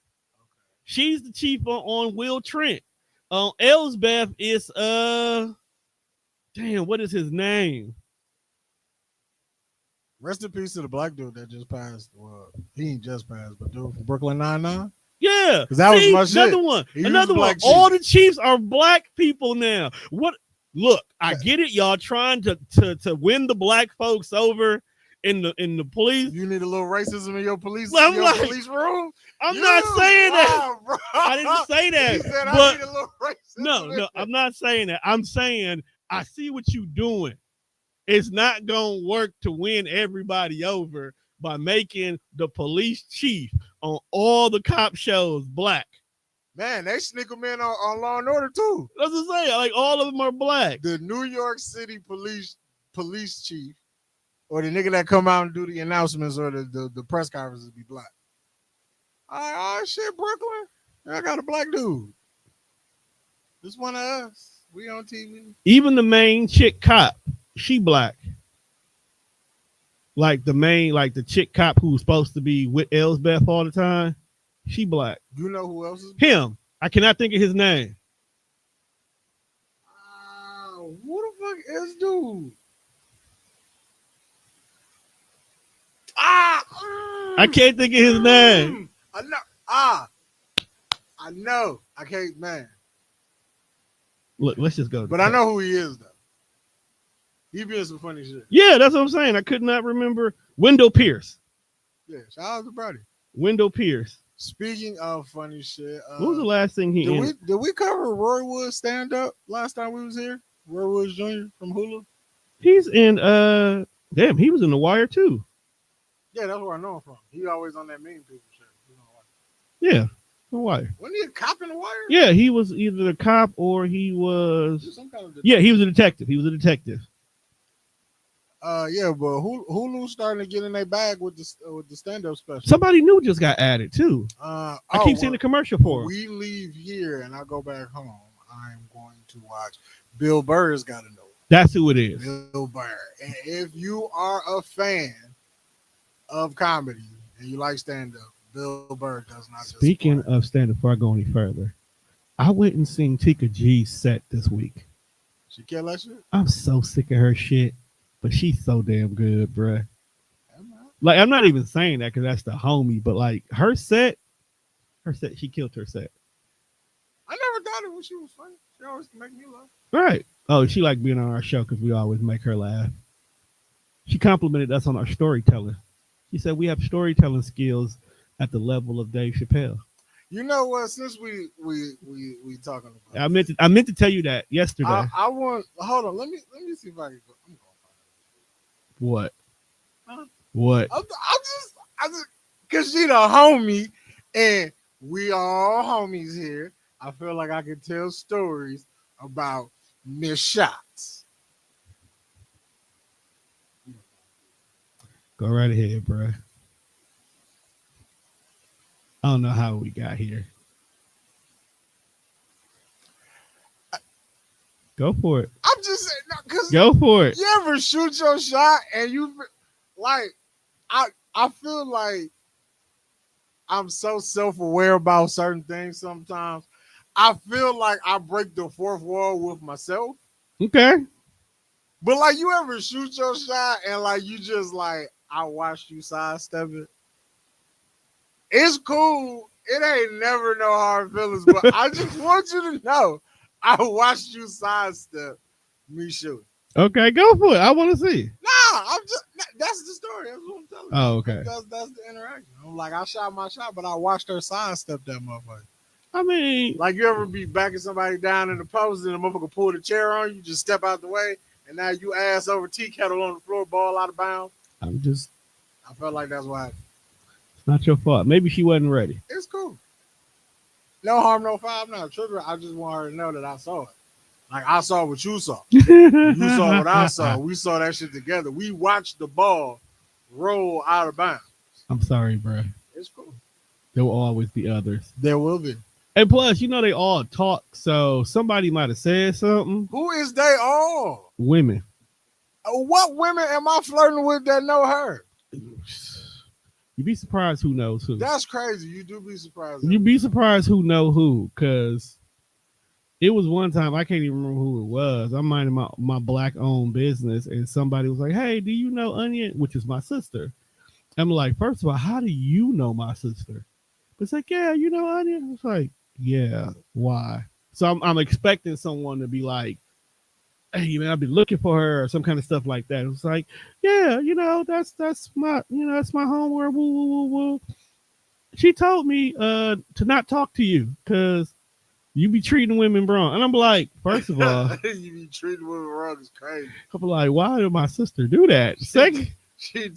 She's the chief on Will Trent. Elsbeth is damn, what is his name? Rest in peace to the black dude that just passed. Well, he ain't just passed, but dude from Brooklyn Nine-Nine. Yeah, because that was my shit. Another one. All the chiefs are black people now. What? Look, I get it. Y'all trying to win the black folks over in the police. You need a little racism in your police. Police room. I'm not saying that. Bro. I didn't say that. He said, but I need a little racism. No, I'm not saying that. I'm saying I see what you're doing. It's not gonna work to win everybody over by making the police chief on all the cop shows black. Man, they sneak them in on Law and Order too. That's what I'm saying. Like all of them are black. The New York City police chief, or the nigga that come out and do the announcements or the press conferences be black. Oh shit, Brooklyn. I got a black dude. This one of us. We on TV. Even the main chick cop, she black. Like the chick cop who's supposed to be with Elsbeth all the time, she black. You know who else is black? Him. I cannot think of his name. Who the fuck is dude? I can't think of his name. I know. I know. I can't, man. Look, let's just go. But I know who he is, though. He be in some funny shit. Yeah, that's what I'm saying. I could not remember. Wendell Pierce. Yeah, shout out to Brody. Wendell Pierce. Speaking of funny shit, what was the last thing he did we cover Roy Wood stand up last time we was here? Roy Woods Jr. from Hulu. He's in damn, he was in The Wire too. Yeah, that's where I know him from. He always on that mean people shit. Yeah, The Wire. Wasn't he a cop in The Wire? Yeah, he was either the cop or he He was. was some kind of Yeah, he was a detective. He was a detective. Yeah, but Hulu's starting to get in their bag with the stand up special. Somebody new just got added too. I keep seeing the commercial for him. We leave here and I go back home. I'm going to watch. Bill Burr's got to know. That's who it is. Bill Burr. And if you are a fan of comedy and you like stand up, Bill Burr does not. Speaking of stand up, before I go any further, I went and seen Tika G's set this week. She kill that shit. I'm so sick of her shit, but she's so damn good, bruh. Like, I'm not even saying that because that's the homie, but like her set, she killed her set. I never thought it when she was funny. She always make me laugh. Right. Oh, she liked being on our show because we always make her laugh. She complimented us on our storytelling. She said we have storytelling skills at the level of Dave Chappelle. You know what? Since we talking about, I meant to tell you that yesterday. I want. Hold on. Let me see if I can go. I'm gonna find it. What? Huh? What? I just, cause she the homie, and we all homies here. I feel like I can tell stories about missed shots. Go right ahead, bro. I don't know how we got here. Go for it. I'm just saying, cause Go for it. you ever shoot your shot and you like, I feel like I'm so self-aware about certain things sometimes. I feel like I break the fourth wall with myself. Okay. But like, you ever shoot your shot and like you just like, I watched you sidestep it. It's cool. It ain't never no hard feelings, but I just want you to know I watched you sidestep me shoot. Okay, go for it. I want to see. Nah, that's the story. That's what I'm telling you. Oh, okay. That's the interaction. I'm like, I shot my shot, but I watched her sidestep that motherfucker. I mean, Like, you ever be backing somebody down in the post and the motherfucker pull the chair on you, just step out the way, and now you ass over tea kettle on the floor, ball out of bounds? I felt like that's why. It's not your fault. Maybe she wasn't ready. It's cool. No harm, no foul. I'm not tripping. I just want her to know that I saw it. Like, I saw what you saw. You saw what I saw. We saw that shit together. We watched the ball roll out of bounds. I'm sorry, bro. It's cool. There will always be others. There will be. And plus, you know, they all talk, so somebody might have said something. Who is they all? Women. What women am I flirting with that know her? You'd be surprised who knows who. That's crazy. You do be surprised. You'd be surprised who know who, because it was one time, I can't even remember who it was. I'm minding my black-owned business, and somebody was like, hey, do you know Onion? Which is my sister. I'm like, first of all, how do you know my sister? It's like, yeah, you know Onion? It's like, yeah, why? So I'm expecting someone to be like, hey, man, I've been looking for her or some kind of stuff like that. It's like, yeah, you know, that's my, you know, that's my homework. Woo, woo, woo, woo. She told me to not talk to you because you be treating women wrong. And I'm like, first of all, you be treating women wrong is crazy. I'm like, why did my sister do that? Second, she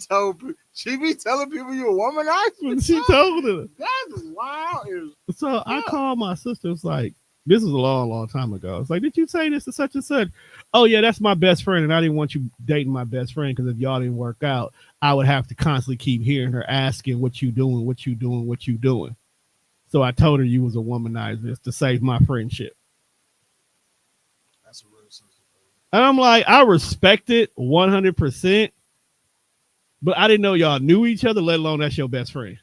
be telling people you a womanizer. she told her. That is wild. So I called my sister. It's like, this was a long, long time ago. It's like, did you say this to such and such? Oh, yeah, that's my best friend. And I didn't want you dating my best friend because if y'all didn't work out, I would have to constantly keep hearing her asking, what you doing, what you doing, what you doing. So I told her you was a womanizer to save my friendship. That's a real sister. And I'm like, I respect it 100%. But I didn't know y'all knew each other, let alone that's your best friend.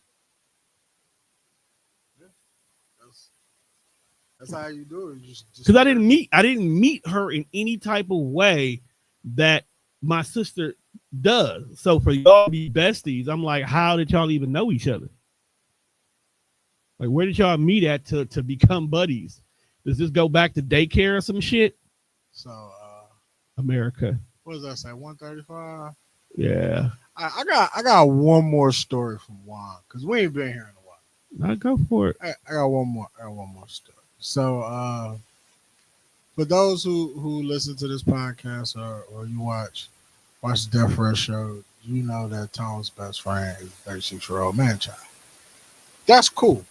That's how you do it. Because I didn't meet her in any type of way that my sister does. So for y'all to be besties, I'm like, how did y'all even know each other? Like, where did y'all meet at to become buddies? Does this go back to daycare or some shit? So, America. What does that say? 135. Yeah. I got one more story from Juan because we ain't been here in a while. I go for it. I got one more story. So For those who listen to this podcast or you watch the Death Fresh show, you know that Tom's best friend is a 36-year-old man child. That's cool.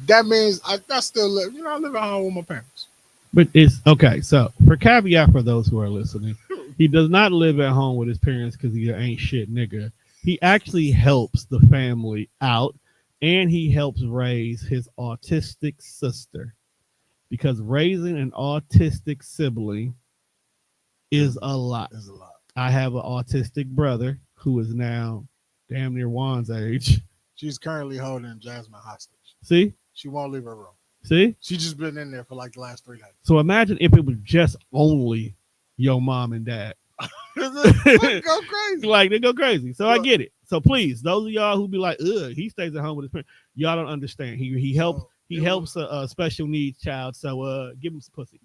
That means I still live. I live at home with my parents. But it's okay. So, for caveat for those who are listening, he does not live at home with his parents because he ain't shit nigga. He actually helps the family out, and he helps raise his autistic sister. Because raising an autistic sibling is a lot. There's a lot. I have an autistic brother who is now damn near Juan's age. She's currently holding Jasmine hostage. See? She won't leave her room. See? She just been in there for like the last 3 nights. So imagine if it was just only your mom and dad. They go crazy. Like, they go crazy. So I get it. So please, those of y'all who be like, ugh, he stays at home with his parents, y'all don't understand. He helps a special needs child. So give him some pussy.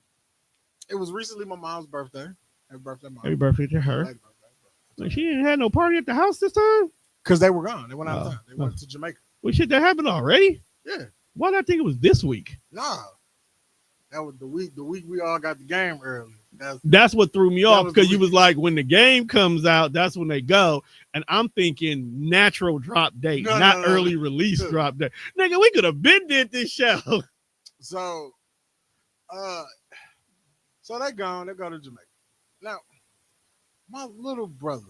It was recently my mom's birthday. Happy birthday, mom. Happy birthday to her. Happy birthday. Like, she didn't have no party at the house this time? Because they were gone. They went out of town. They went to Jamaica. Well, shit, that happened already? Yeah. Why did I think it was this week? Nah. That was the week we all got the game early. That's what threw me off, because you week. was like, when the game comes out, that's when they go. And I'm thinking natural drop date, not early release drop date. Nigga, we could have been did this show. So they gone. They go to Jamaica. Now, my little brother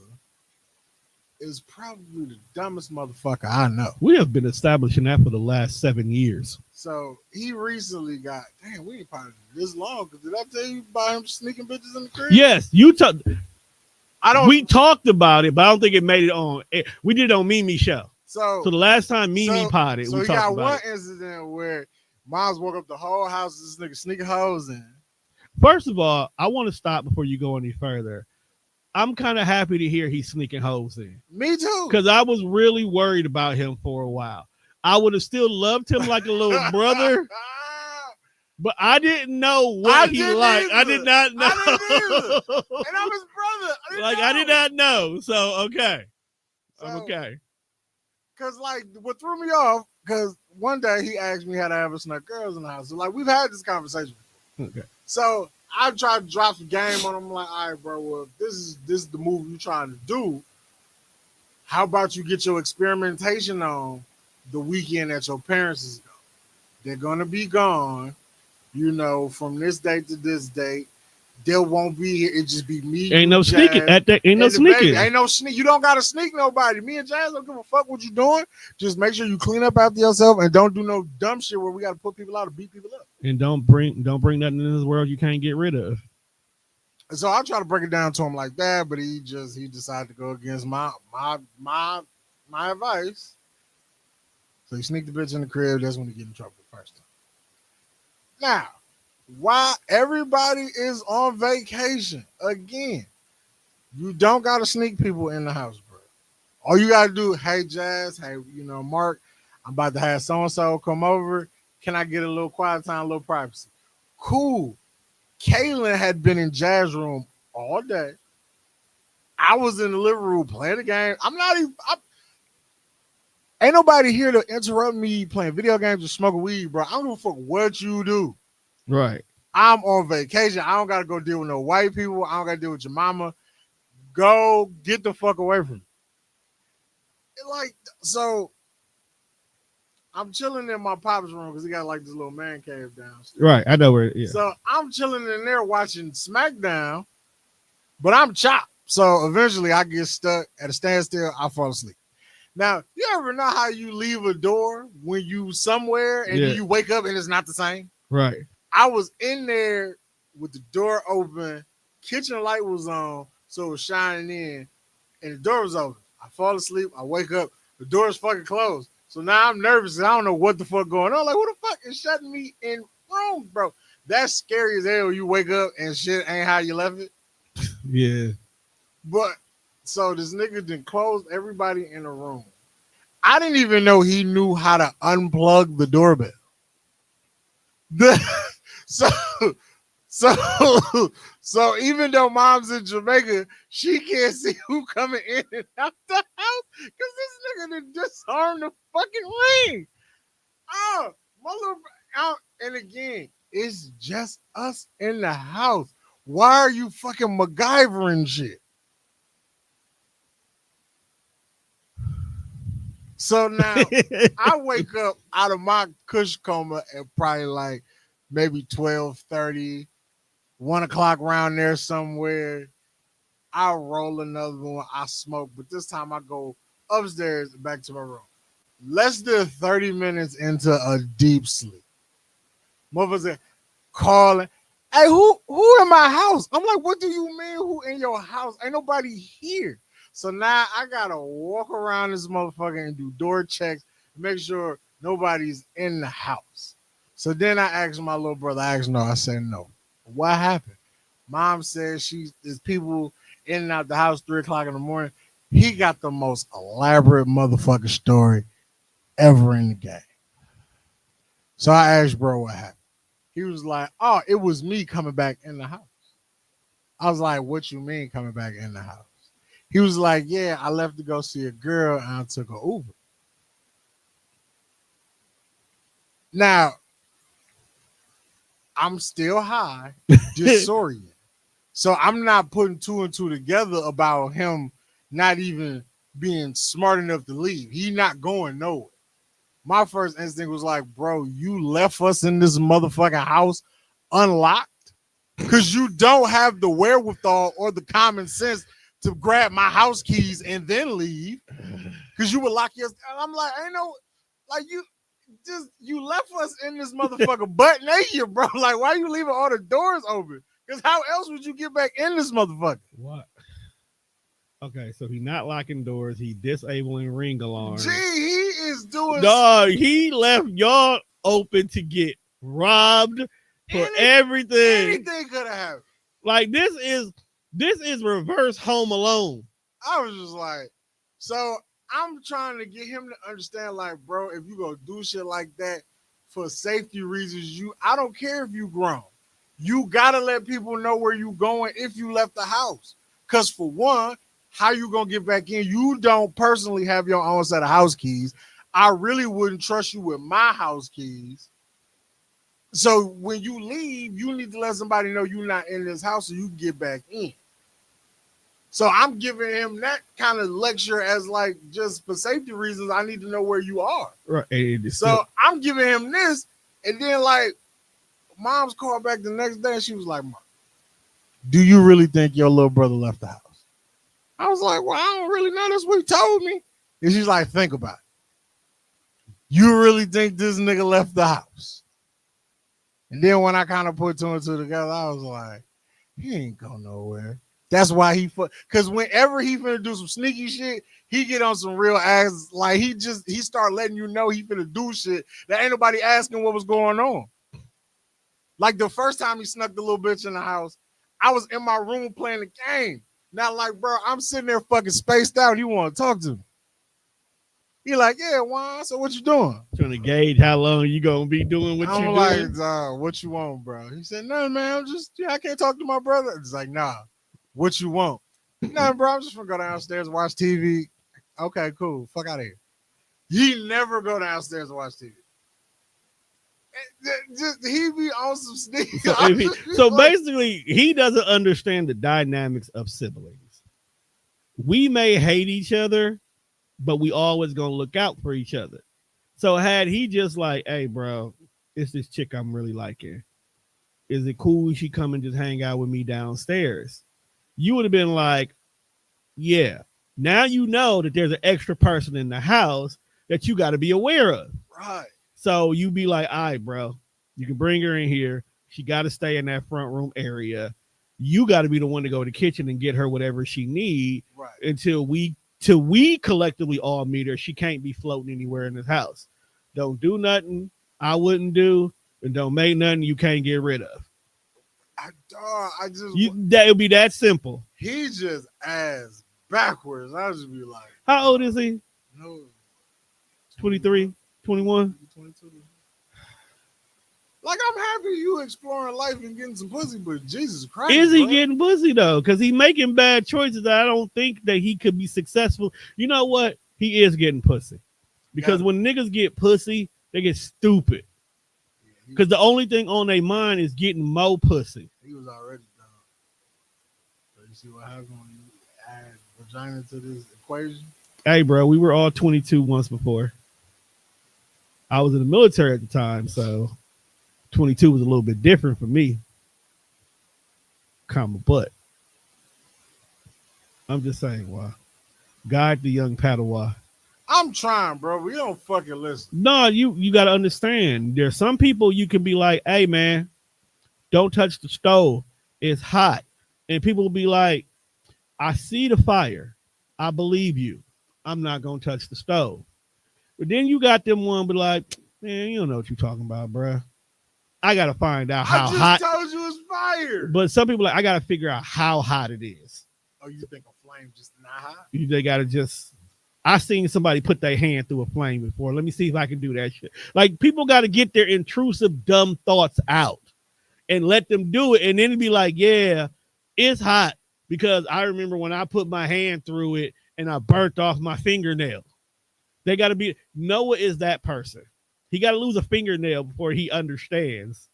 is probably the dumbest motherfucker I know. We have been establishing that for the last 7 years. So he recently got, damn, we ain't probably this long. Because did I tell you about him sneaking bitches in the crib? Yes, you talked. We talked about it, but I don't think it made it on. We did it on Mimi show. So the last time Mimi potted, we talked about it. So he got one incident where moms woke up the whole house, this nigga sneaking hoes in. First of all, I want to stop before you go any further. I'm kind of happy to hear he's sneaking hoes in. Me too. Because I was really worried about him for a while. I would have still loved him like a little brother, but I didn't know what he liked. I did not know. I didn't either. And I'm his brother. I did not know. So, okay. I'm okay. Because, like, what threw me off, because one day he asked me how to ever snuck girls in the house. So, like, we've had this conversation before. Okay. So I tried to drop some game on him. I'm like, all right, bro, well, if this is the move you're trying to do, how about you get your experimentation on the weekend that your parents is gone? They're going to be gone, from this date to this date. They won't be here. It just be me. Ain't no sneaking. Ain't no sneaking. Ain't no sneak. You don't got to sneak nobody. Me and Jazz don't give a fuck what you doing. Just make sure you clean up after yourself and don't do no dumb shit where we got to put people out or beat people up. And don't bring nothing in this world you can't get rid of. So I try to break it down to him like that, but he decided to go against my advice. So he sneaked the bitch in the crib. That's when he get in trouble the first time. Now, why everybody is on vacation again, you don't got to sneak people in the house, bro. All you got to do, hey, Jazz, hey, Mark, I'm about to have so-and-so come over. Can I get a little quiet time, a little privacy? Cool. Kaylin had been in Jazz's room all day. I was in the living room playing the game. Ain't nobody here to interrupt me playing video games or smoking weed, bro. I don't give a fuck what you do. Right. I'm on vacation. I don't got to go deal with no white people. I don't got to deal with your mama. Go get the fuck away from me. So I'm chilling in my pop's room because he got like this little man cave downstairs. Right. I know where. Yeah. So I'm chilling in there watching SmackDown, but I'm chopped. So eventually I get stuck at a standstill. I fall asleep. Now, you ever know how you leave a door when you somewhere and then you wake up and it's not the same? Right. I was in there with the door open, kitchen light was on, so it was shining in, and the door was open. I fall asleep, I wake up, the door is fucking closed. So now I'm nervous and I don't know what the fuck going on. Like, who the fuck is shutting me in rooms, bro? That's scary as hell. You wake up and shit ain't how you left it. Yeah. But so this nigga done closed everybody in the room. I didn't even know he knew how to unplug the doorbell. So even though mom's in Jamaica, she can't see who coming in and out the house because this nigga done disarmed the fucking ring. Oh, my little, and again, It's just us in the house. Why are you fucking MacGyvering shit? So now I wake up out of my cush coma at probably like maybe 12:30, 1 o'clock around there somewhere. I roll another one, I smoke, but this time I go upstairs back to my room. Less than 30 minutes into a deep sleep. Motherfuckers calling, hey, who in my house? I'm like, what do you mean who in your house? Ain't nobody here. So now I gotta walk around this motherfucker and do door checks, make sure nobody's in the house. So then I asked my little brother, I said no. What happened? Mom said there's people in and out the house 3 o'clock in the morning. He got the most elaborate motherfucking story ever in the game. So I asked bro what happened. He was like, oh, it was me coming back in the house. I was like, what you mean coming back in the house? He was like, yeah, I left to go see a girl and I took an Uber. Now, I'm still high, disoriented. So I'm not putting two and two together about him not even being smart enough to leave. He not going nowhere. My first instinct was like, bro, you left us in this motherfucking house unlocked because you don't have the wherewithal or the common sense to grab my house keys and then leave because you would lock your. I'm like, ain't no, like you left us in this motherfucker butt naked, bro. Like, why you leaving all the doors open? Because how else would you get back in this motherfucker? What? Okay, so he not locking doors. He disabling ring alarms. Gee, he is doing. Dog, he left y'all open to get robbed for everything. Anything could have happened. Like this is reverse Home Alone. I was just like, so I'm trying to get him to understand, like, bro, if you go do shit like that for safety reasons, I don't care if you grown. You gotta let people know where you going if you left the house. Cause for one, how you gonna get back in? You don't personally have your own set of house keys. I really wouldn't trust you with my house keys. So when you leave, you need to let somebody know you're not in this house so you can get back in. So I'm giving him that kind of lecture as like just for safety reasons. I need to know where you are. Right. So I'm giving him this, and then like mom's called back the next day and she was like, Mom, do you really think your little brother left the house? I was like, well, I don't really know. That's what he told me. And she's like, think about it. You really think this nigga left the house? And then when I kind of put two and two together, I was like, he ain't going nowhere. That's why because whenever he finna do some sneaky shit, he get on some real ass, like he start letting you know he finna do shit that ain't nobody asking what was going on. Like the first time he snuck the little bitch in the house, I was in my room playing the game. Now, like, bro, I'm sitting there fucking spaced out. He want to talk to me. He like, yeah, Juan, so what you doing? Trying to gauge how long you gonna be doing what you doing. I'm like, what you want, bro? He said, no, man, I can't talk to my brother. It's like, nah, what you want? Nah, bro, I'm just gonna go downstairs and watch TV. Okay, cool. Fuck out of here. He never go downstairs and watch TV. He be on some sneak. So basically, he doesn't understand the dynamics of siblings. We may hate each other, but we always gonna look out for each other. So had he just like, hey, bro, it's this chick I'm really liking. Is it cool she come and just hang out with me downstairs? You would have been like, yeah. Now you know that there's an extra person in the house that you got to be aware of. Right. So you be like, all right, bro, you can bring her in here. She got to stay in that front room area. You got to be the one to go to the kitchen and get her whatever she need until we collectively all meet her. She can't be floating anywhere in this house. Don't do nothing I wouldn't do, and don't make nothing you can't get rid of. That would be that simple. He just ass backwards. I just be like, how old is he? No, 23, 21. 22. Like, I'm happy you exploring life and getting some pussy, but Jesus Christ. Is he getting pussy though? Because he's making bad choices that I don't think that he could be successful. You know what? He is getting pussy. Because when niggas get pussy, they get stupid. Because the only thing on their mind is getting more pussy. He was already done. So you see what happens when you add vagina to this equation? Hey, bro, we were all 22 once before. I was in the military at the time, so 22 was a little bit different for me. Comma, but I'm just saying, why? Guide the young Padawan. I'm trying, bro. We don't fucking listen. No, you got to understand. There's some people you can be like, hey, man, don't touch the stove. It's hot. And people will be like, I see the fire. I believe you. I'm not going to touch the stove. But then you got them one be like, man, you don't know what you're talking about, bro. I got to find out how hot. I just told you it's fire. But some people like, I got to figure out how hot it is. Oh, you think a flame just not hot? They got to just, I seen somebody put their hand through a flame before. Let me see if I can do that shit. Like, people got to get their intrusive, dumb thoughts out and let them do it. And then it'd be like, yeah, it's hot. Because I remember when I put my hand through it and I burnt off my fingernail. They got to be, Noah is that person. He got to lose a fingernail before he understands.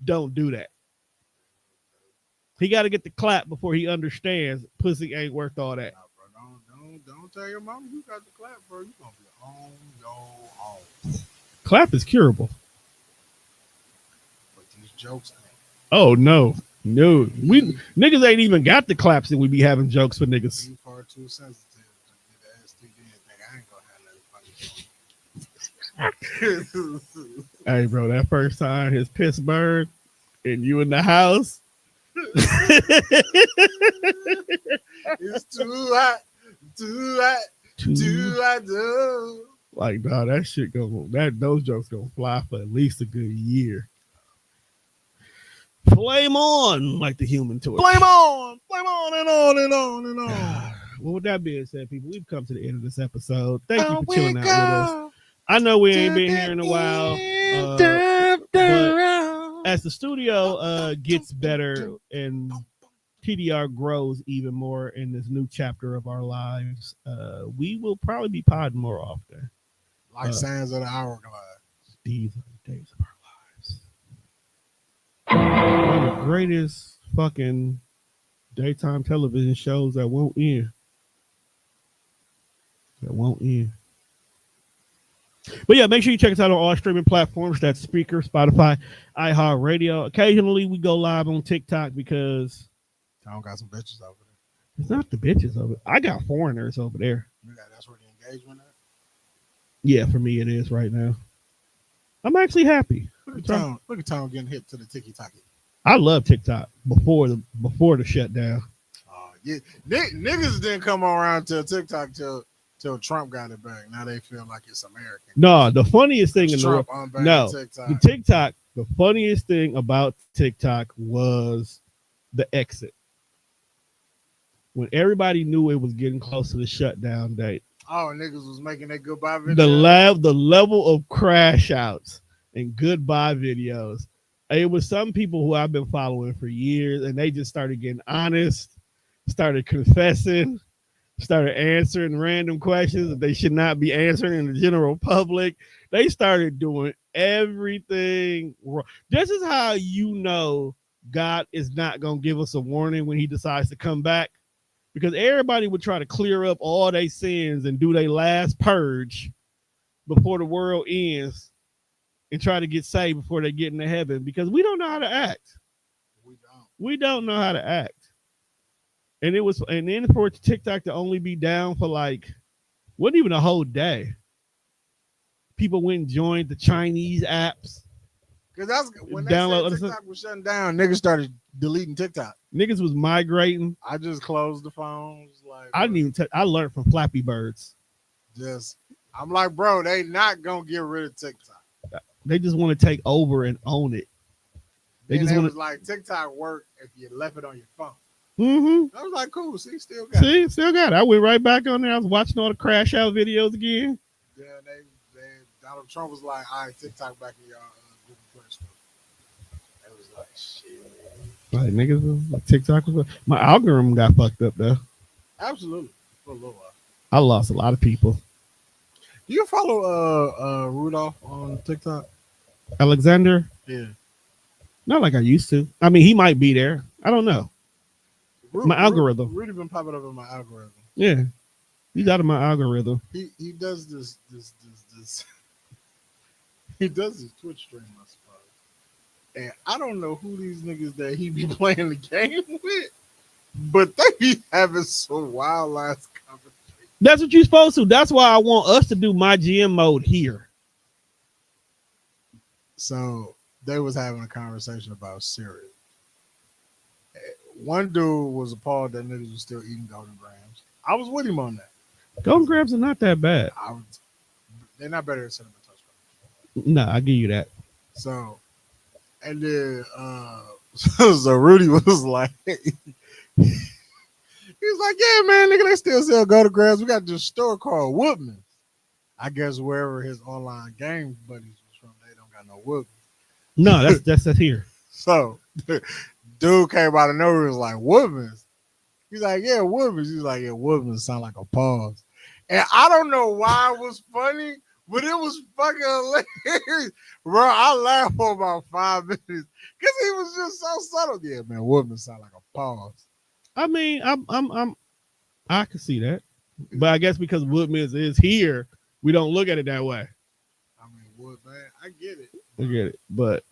Don't do that. He got to get the clap before he understands pussy ain't worth all that. Nah, bro, don't tell your mama you got the clap, bro. You gonna be on your own. Clap is curable. But these jokes ain't. Oh, no. No. We niggas ain't even got the claps and we be having jokes for niggas. You far too sensitive to get STD and think I ain't gonna have nothing funny. Hey, bro, that first time his Pittsburgh and you in the house. It's too hot, too hot, too hot. Too. Like, nah, that shit those jokes gonna fly for at least a good year. Flame on, like the Human Torch. Flame on and on and on and on. Well, with that being said, people, we've come to the end of this episode. Thank you for chilling out with us. I know we ain't been here in a while, but as the studio gets better and TDR grows even more in this new chapter of our lives, we will probably be podding more often. Like sands of the hourglass. These are the days of our lives. One of the greatest fucking daytime television shows that won't end. But yeah, make sure you check us out on all streaming platforms. That's Speaker, Spotify, iHeartRadio. Occasionally we go live on TikTok because Tom got some bitches over there. it's not the bitches over. I got foreigners over there. That's where the engagement at. Yeah, for me it is right now. I'm actually happy. Look at Tom. Look at Tom getting hit to the tiki-taki. I love TikTok before the shutdown. Yeah, niggas didn't come around to TikTok till Trump got it back. Now they feel like it's American. No, the funniest thing in the world. TikTok. The funniest thing about TikTok was the exit. When everybody knew it was getting close to the shutdown date. Oh, niggas was making that goodbye video. The level of crash outs and goodbye videos. It was some people who I've been following for years, and they just started getting honest, started confessing, started answering random questions that they should not be answering in the general public. They started doing everything wrong. This is how you know God is not going to give us a warning when he decides to come back. Because everybody would try to clear up all their sins and do their last purge before the world ends and try to get saved before they get into heaven, because we don't know how to act. We don't know how to act. And then for TikTok to only be down for wasn't even a whole day. People went and joined the Chinese apps. Because that's when TikTok was shutting down, niggas started deleting TikTok. Niggas was migrating. I just closed the phones. I didn't even I learned from Flappy Birds. I'm like, bro, they not gonna get rid of TikTok. They just want to take over and own it. They just want to like TikTok work if you left it on your phone. Mm-hmm. I was like, cool. Still got it. I went right back on there. I was watching all the crash out videos again. Yeah, Donald Trump was like, all right, TikTok back in y'all Google Play Store. It was like, shit. Like niggas, TikTok was my algorithm got fucked up though. Absolutely, for a little while. I lost a lot of people. Do you follow Rudolph on TikTok? Alexander. Yeah. Not like I used to. I mean, he might be there. I don't know. My algorithm. Really been popping up in my algorithm. Yeah, he's out of my algorithm. He does this. He does this Twitch stream, I suppose. And I don't know who these niggas that he be playing the game with, but they be having some wild ass conversations. That's what you're supposed to. That's why I want us to do my GM mode here. So they was having a conversation about cereal. One dude was appalled that niggas was still eating Golden Grams. I was with him on that. Golden Grams are not that bad. They're not better than Cinnamon Toast Crunch. No, I give you that. So, and then so Rudy was like, he was like, yeah, man, nigga, they still sell Golden Grams. We got this store called Woodman's. I guess wherever his online game buddies was from, they don't got no Woodman's. No, that's here. So, dude came out of nowhere and was like, Woodman's. He's like, yeah, Woodman's. He's like, yeah, Woodman's sound like a pause. And I don't know why it was funny, but it was fucking hilarious. Bro, I laughed for about 5 minutes because he was just so subtle. Yeah, man, Woodman's sound like a pause. I mean, I can see that, but I guess because Woodman's is here, we don't look at it that way. I mean, Wood, man, I get it. I get it, but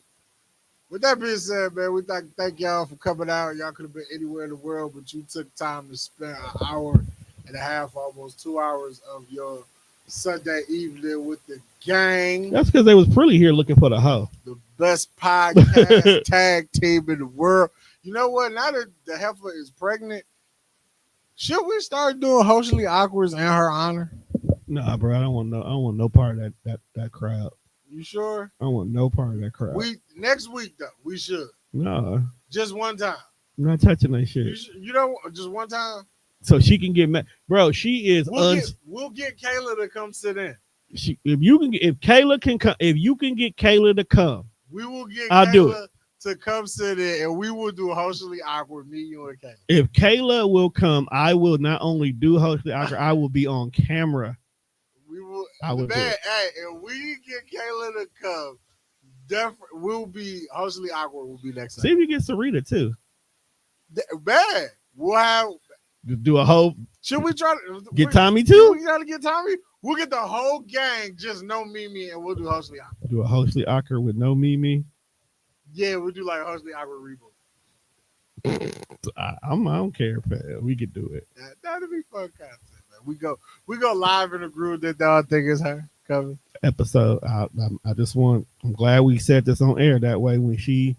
with that being said, man, we thank y'all for coming out. Y'all could have been anywhere in the world, but you took time to spend an hour and a half, almost 2 hours of your Sunday evening with the gang. That's because they was pretty here looking for the hoe. The best podcast tag team in the world. You know what? Now that the heifer is pregnant, should we start doing Socially Awkwards in her honor? Nah, bro, I don't want no part of that crowd. You sure? I don't want no part of that crowd. Next week though, we should. No, just one time. I'm not touching that shit. You know, just one time. So she can get mad, bro. She is. We'll get Kayla to come sit in. If Kayla can come, if you can get Kayla to come, we will get. I'll Kayla do it. To come sit in, and we will do Socially Awkward. Me, you, and Kayla. If Kayla will come, I will not only do Socially Awkward, I will be on camera. We will. I will. Man, hey, if we get Kayla to come, definitely we'll be Socially Awkward. Will be next time. See if you get Sarita too. Man, we'll have. Do a whole. Should we try to get Tommy too? We gotta get Tommy. We'll get the whole gang, just no Mimi, and we'll do Socially Awkward. Do a Socially Awkward with no Mimi. Yeah, we'll do like Socially Awkward reboot. I don't care if we could do it. That'd be fun content, man. We go live in a group that y'all think is her coming. Episode. I'm glad we set this on air that way. When she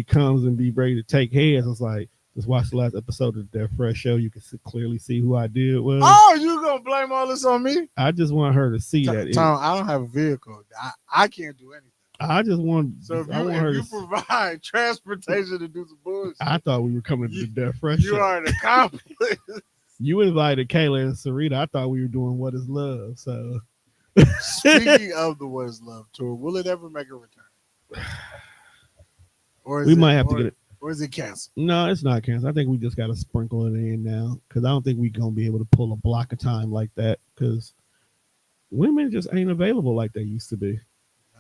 comes and be ready to take heads, it's like, just watch the last episode of the Fresh Show. You can clearly see who I did with. Oh, you gonna blame all this on me? I just want her to see that. Tom, I don't have a vehicle. I can't do anything. I just want. So if you provide transportation to do some bullshit, I thought we were coming to the Death Fresh Show. You are an accomplice. You invited Kayla and Sarita. I thought we were doing What Is Love. So, speaking of the What Is Love tour, will it ever make a return? Or we might have to get it. Or is it canceled? No, it's not canceled. I think we just got to sprinkle it in now because I don't think we're going to be able to pull a block of time like that because women just ain't available like they used to be.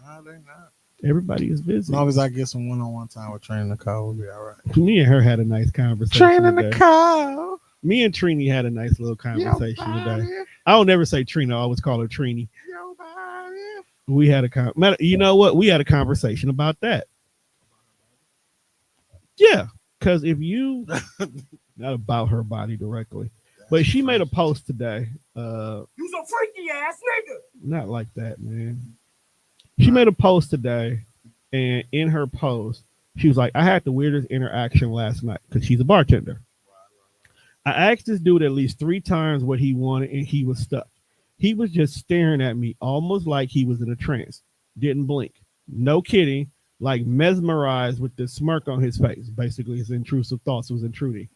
No, they're not. Everybody is busy. As long as I get some one-on-one time with Trina Nicole, we'll be all right. Me and her had a nice conversation. Trina Nicole. Me and Trini had a nice little conversation today. I don't never say Trina. I always call her Trini. We had you know what? We had a conversation about that. Yeah, because if you not about her body directly, but she made a post today. You some freaky ass nigga. Not like that, man. She made a post today, and in her post, she was like, "I had the weirdest interaction last night because she's a bartender. I asked this dude at least 3 times what he wanted, and he was stuck. He was just staring at me, almost like he was in a trance. Didn't blink. No kidding." Like mesmerized with this smirk on his face. Basically, his intrusive thoughts was intruding.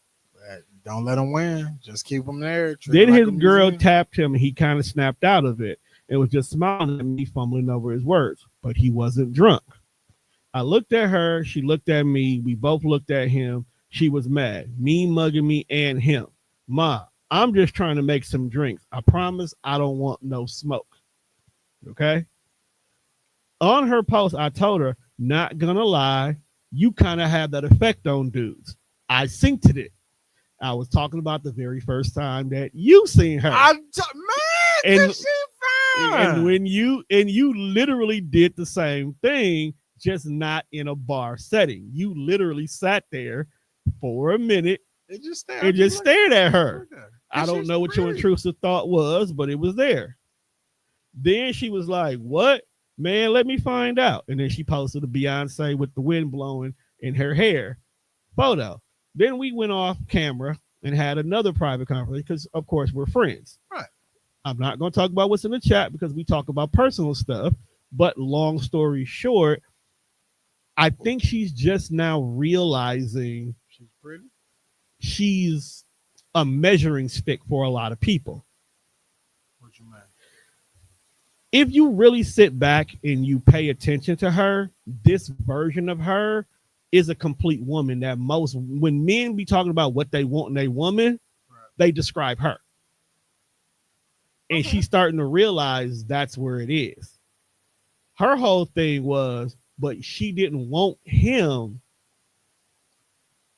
Don't let him win. Just keep him there. Then his girl tapped him and he kind of snapped out of it and was just smiling at me, fumbling over his words. But he wasn't drunk. I looked at her. She looked at me. We both looked at him. She was mad. Me mugging me and him. Ma, I'm just trying to make some drinks. I promise I don't want no smoke. Okay? On her post, I told her, not gonna lie, you kind of have that effect on dudes. I synced it. I was talking about the very first time that you seen her. Man, And- cause she fine. And when you literally did the same thing, just not in a bar setting. You literally sat there for a minute It just and just stared at her. I don't she's know what your pretty. intrusive thought was, but it was there. Then she was like, "What, man? Let me find out." And then she posted a Beyonce with the wind blowing in her hair photo. Then we went off camera and had another private conversation because, of course, we're friends. Right. I'm not going to talk about what's in the chat because we talk about personal stuff. But long story short, I think she's just now realizing She's pretty. she's a measuring stick for a lot of people. What you mean? If you really sit back and you pay attention to her, this version of her is a complete woman that when men be talking about what they want in a woman, Right. they describe her. And she's starting to realize that's where it is. Her whole thing was, but she didn't want him.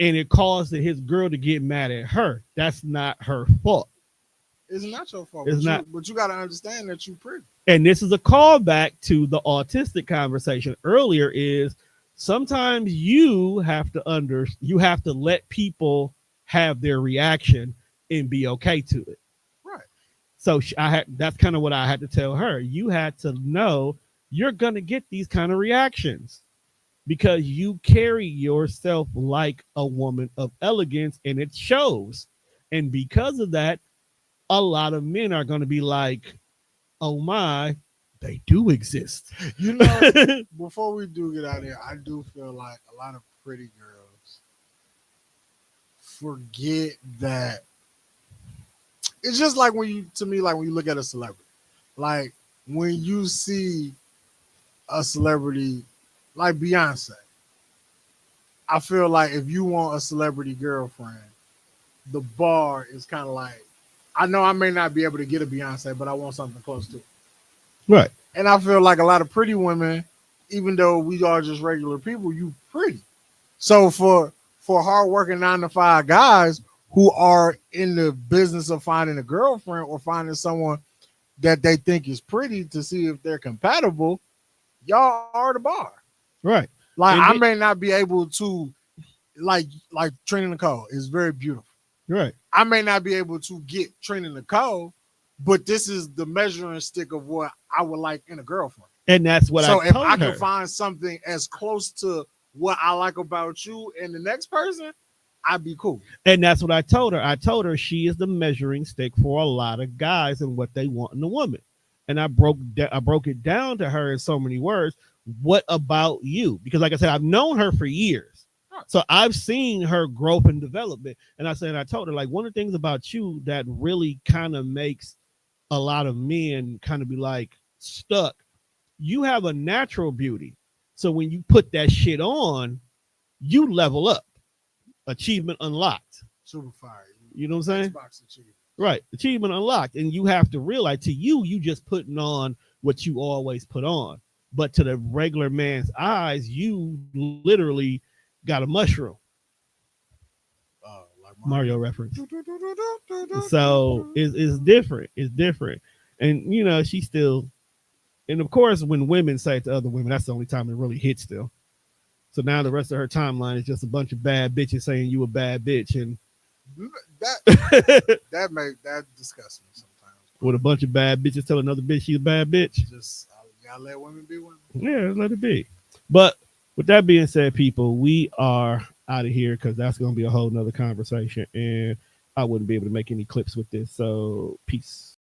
And it caused his girl to get mad at her. That's not her fault. It's not your fault. It's but not. But you got to understand that you're pretty. And this is a callback to the autistic conversation earlier is sometimes you have to let people have their reaction and be okay to it. Right. So that's kind of what I had to tell her. You had to know you're going to get these kind of reactions because you carry yourself like a woman of elegance and it shows. And because of that, a lot of men are going to be like, oh my, they do exist. You know, before we do get out of here, I do feel like a lot of pretty girls forget that it's just like when you look at a celebrity. Like when you see a celebrity like Beyonce, I feel like if you want a celebrity girlfriend, the bar is kind of like, I know I may not be able to get a Beyonce, but I want something close to it. Right. And I feel like a lot of pretty women, even though we are just regular people, you pretty. So for hardworking 9-to-5 guys who are in the business of finding a girlfriend or finding someone that they think is pretty to see if they're compatible, y'all are the bar. Right. Like And I may not be able to like Trina Nicole is very beautiful. Right. I may not be able to get Trina Nicole, but this is the measuring stick of what I would like in a girlfriend. And that's what so I if told I her. can find something as close to what I like about you and the next person, I'd be cool. And that's what I told her. I told her she is the measuring stick for a lot of guys and what they want in a woman. And I broke it down to her in so many words. What about you? Because like I said, I've known her for years. So I've seen her growth and development. And I told her, like, one of the things about you that really kind of makes a lot of men kind of be like stuck, you have a natural beauty. So when you put that shit on, you level up. Achievement unlocked. Super fire. You know what I'm saying? Xbox achievement. Right. Achievement unlocked. And you have to realize to you just putting on what you always put on. But to the regular man's eyes, you literally got a mushroom. Like Mario reference. So it's different. It's different. And, you know, she still, and of course, when women say it to other women, that's the only time it really hits still. So now the rest of her timeline is just a bunch of bad bitches saying you a bad bitch. And that disgusts me sometimes. with a bunch of bad bitches telling another bitch she's a bad bitch. Just gotta let women be women. Yeah, let it be. But with that being said, people, we are out of here because that's going to be a whole nother conversation. And I wouldn't be able to make any clips with this. So peace.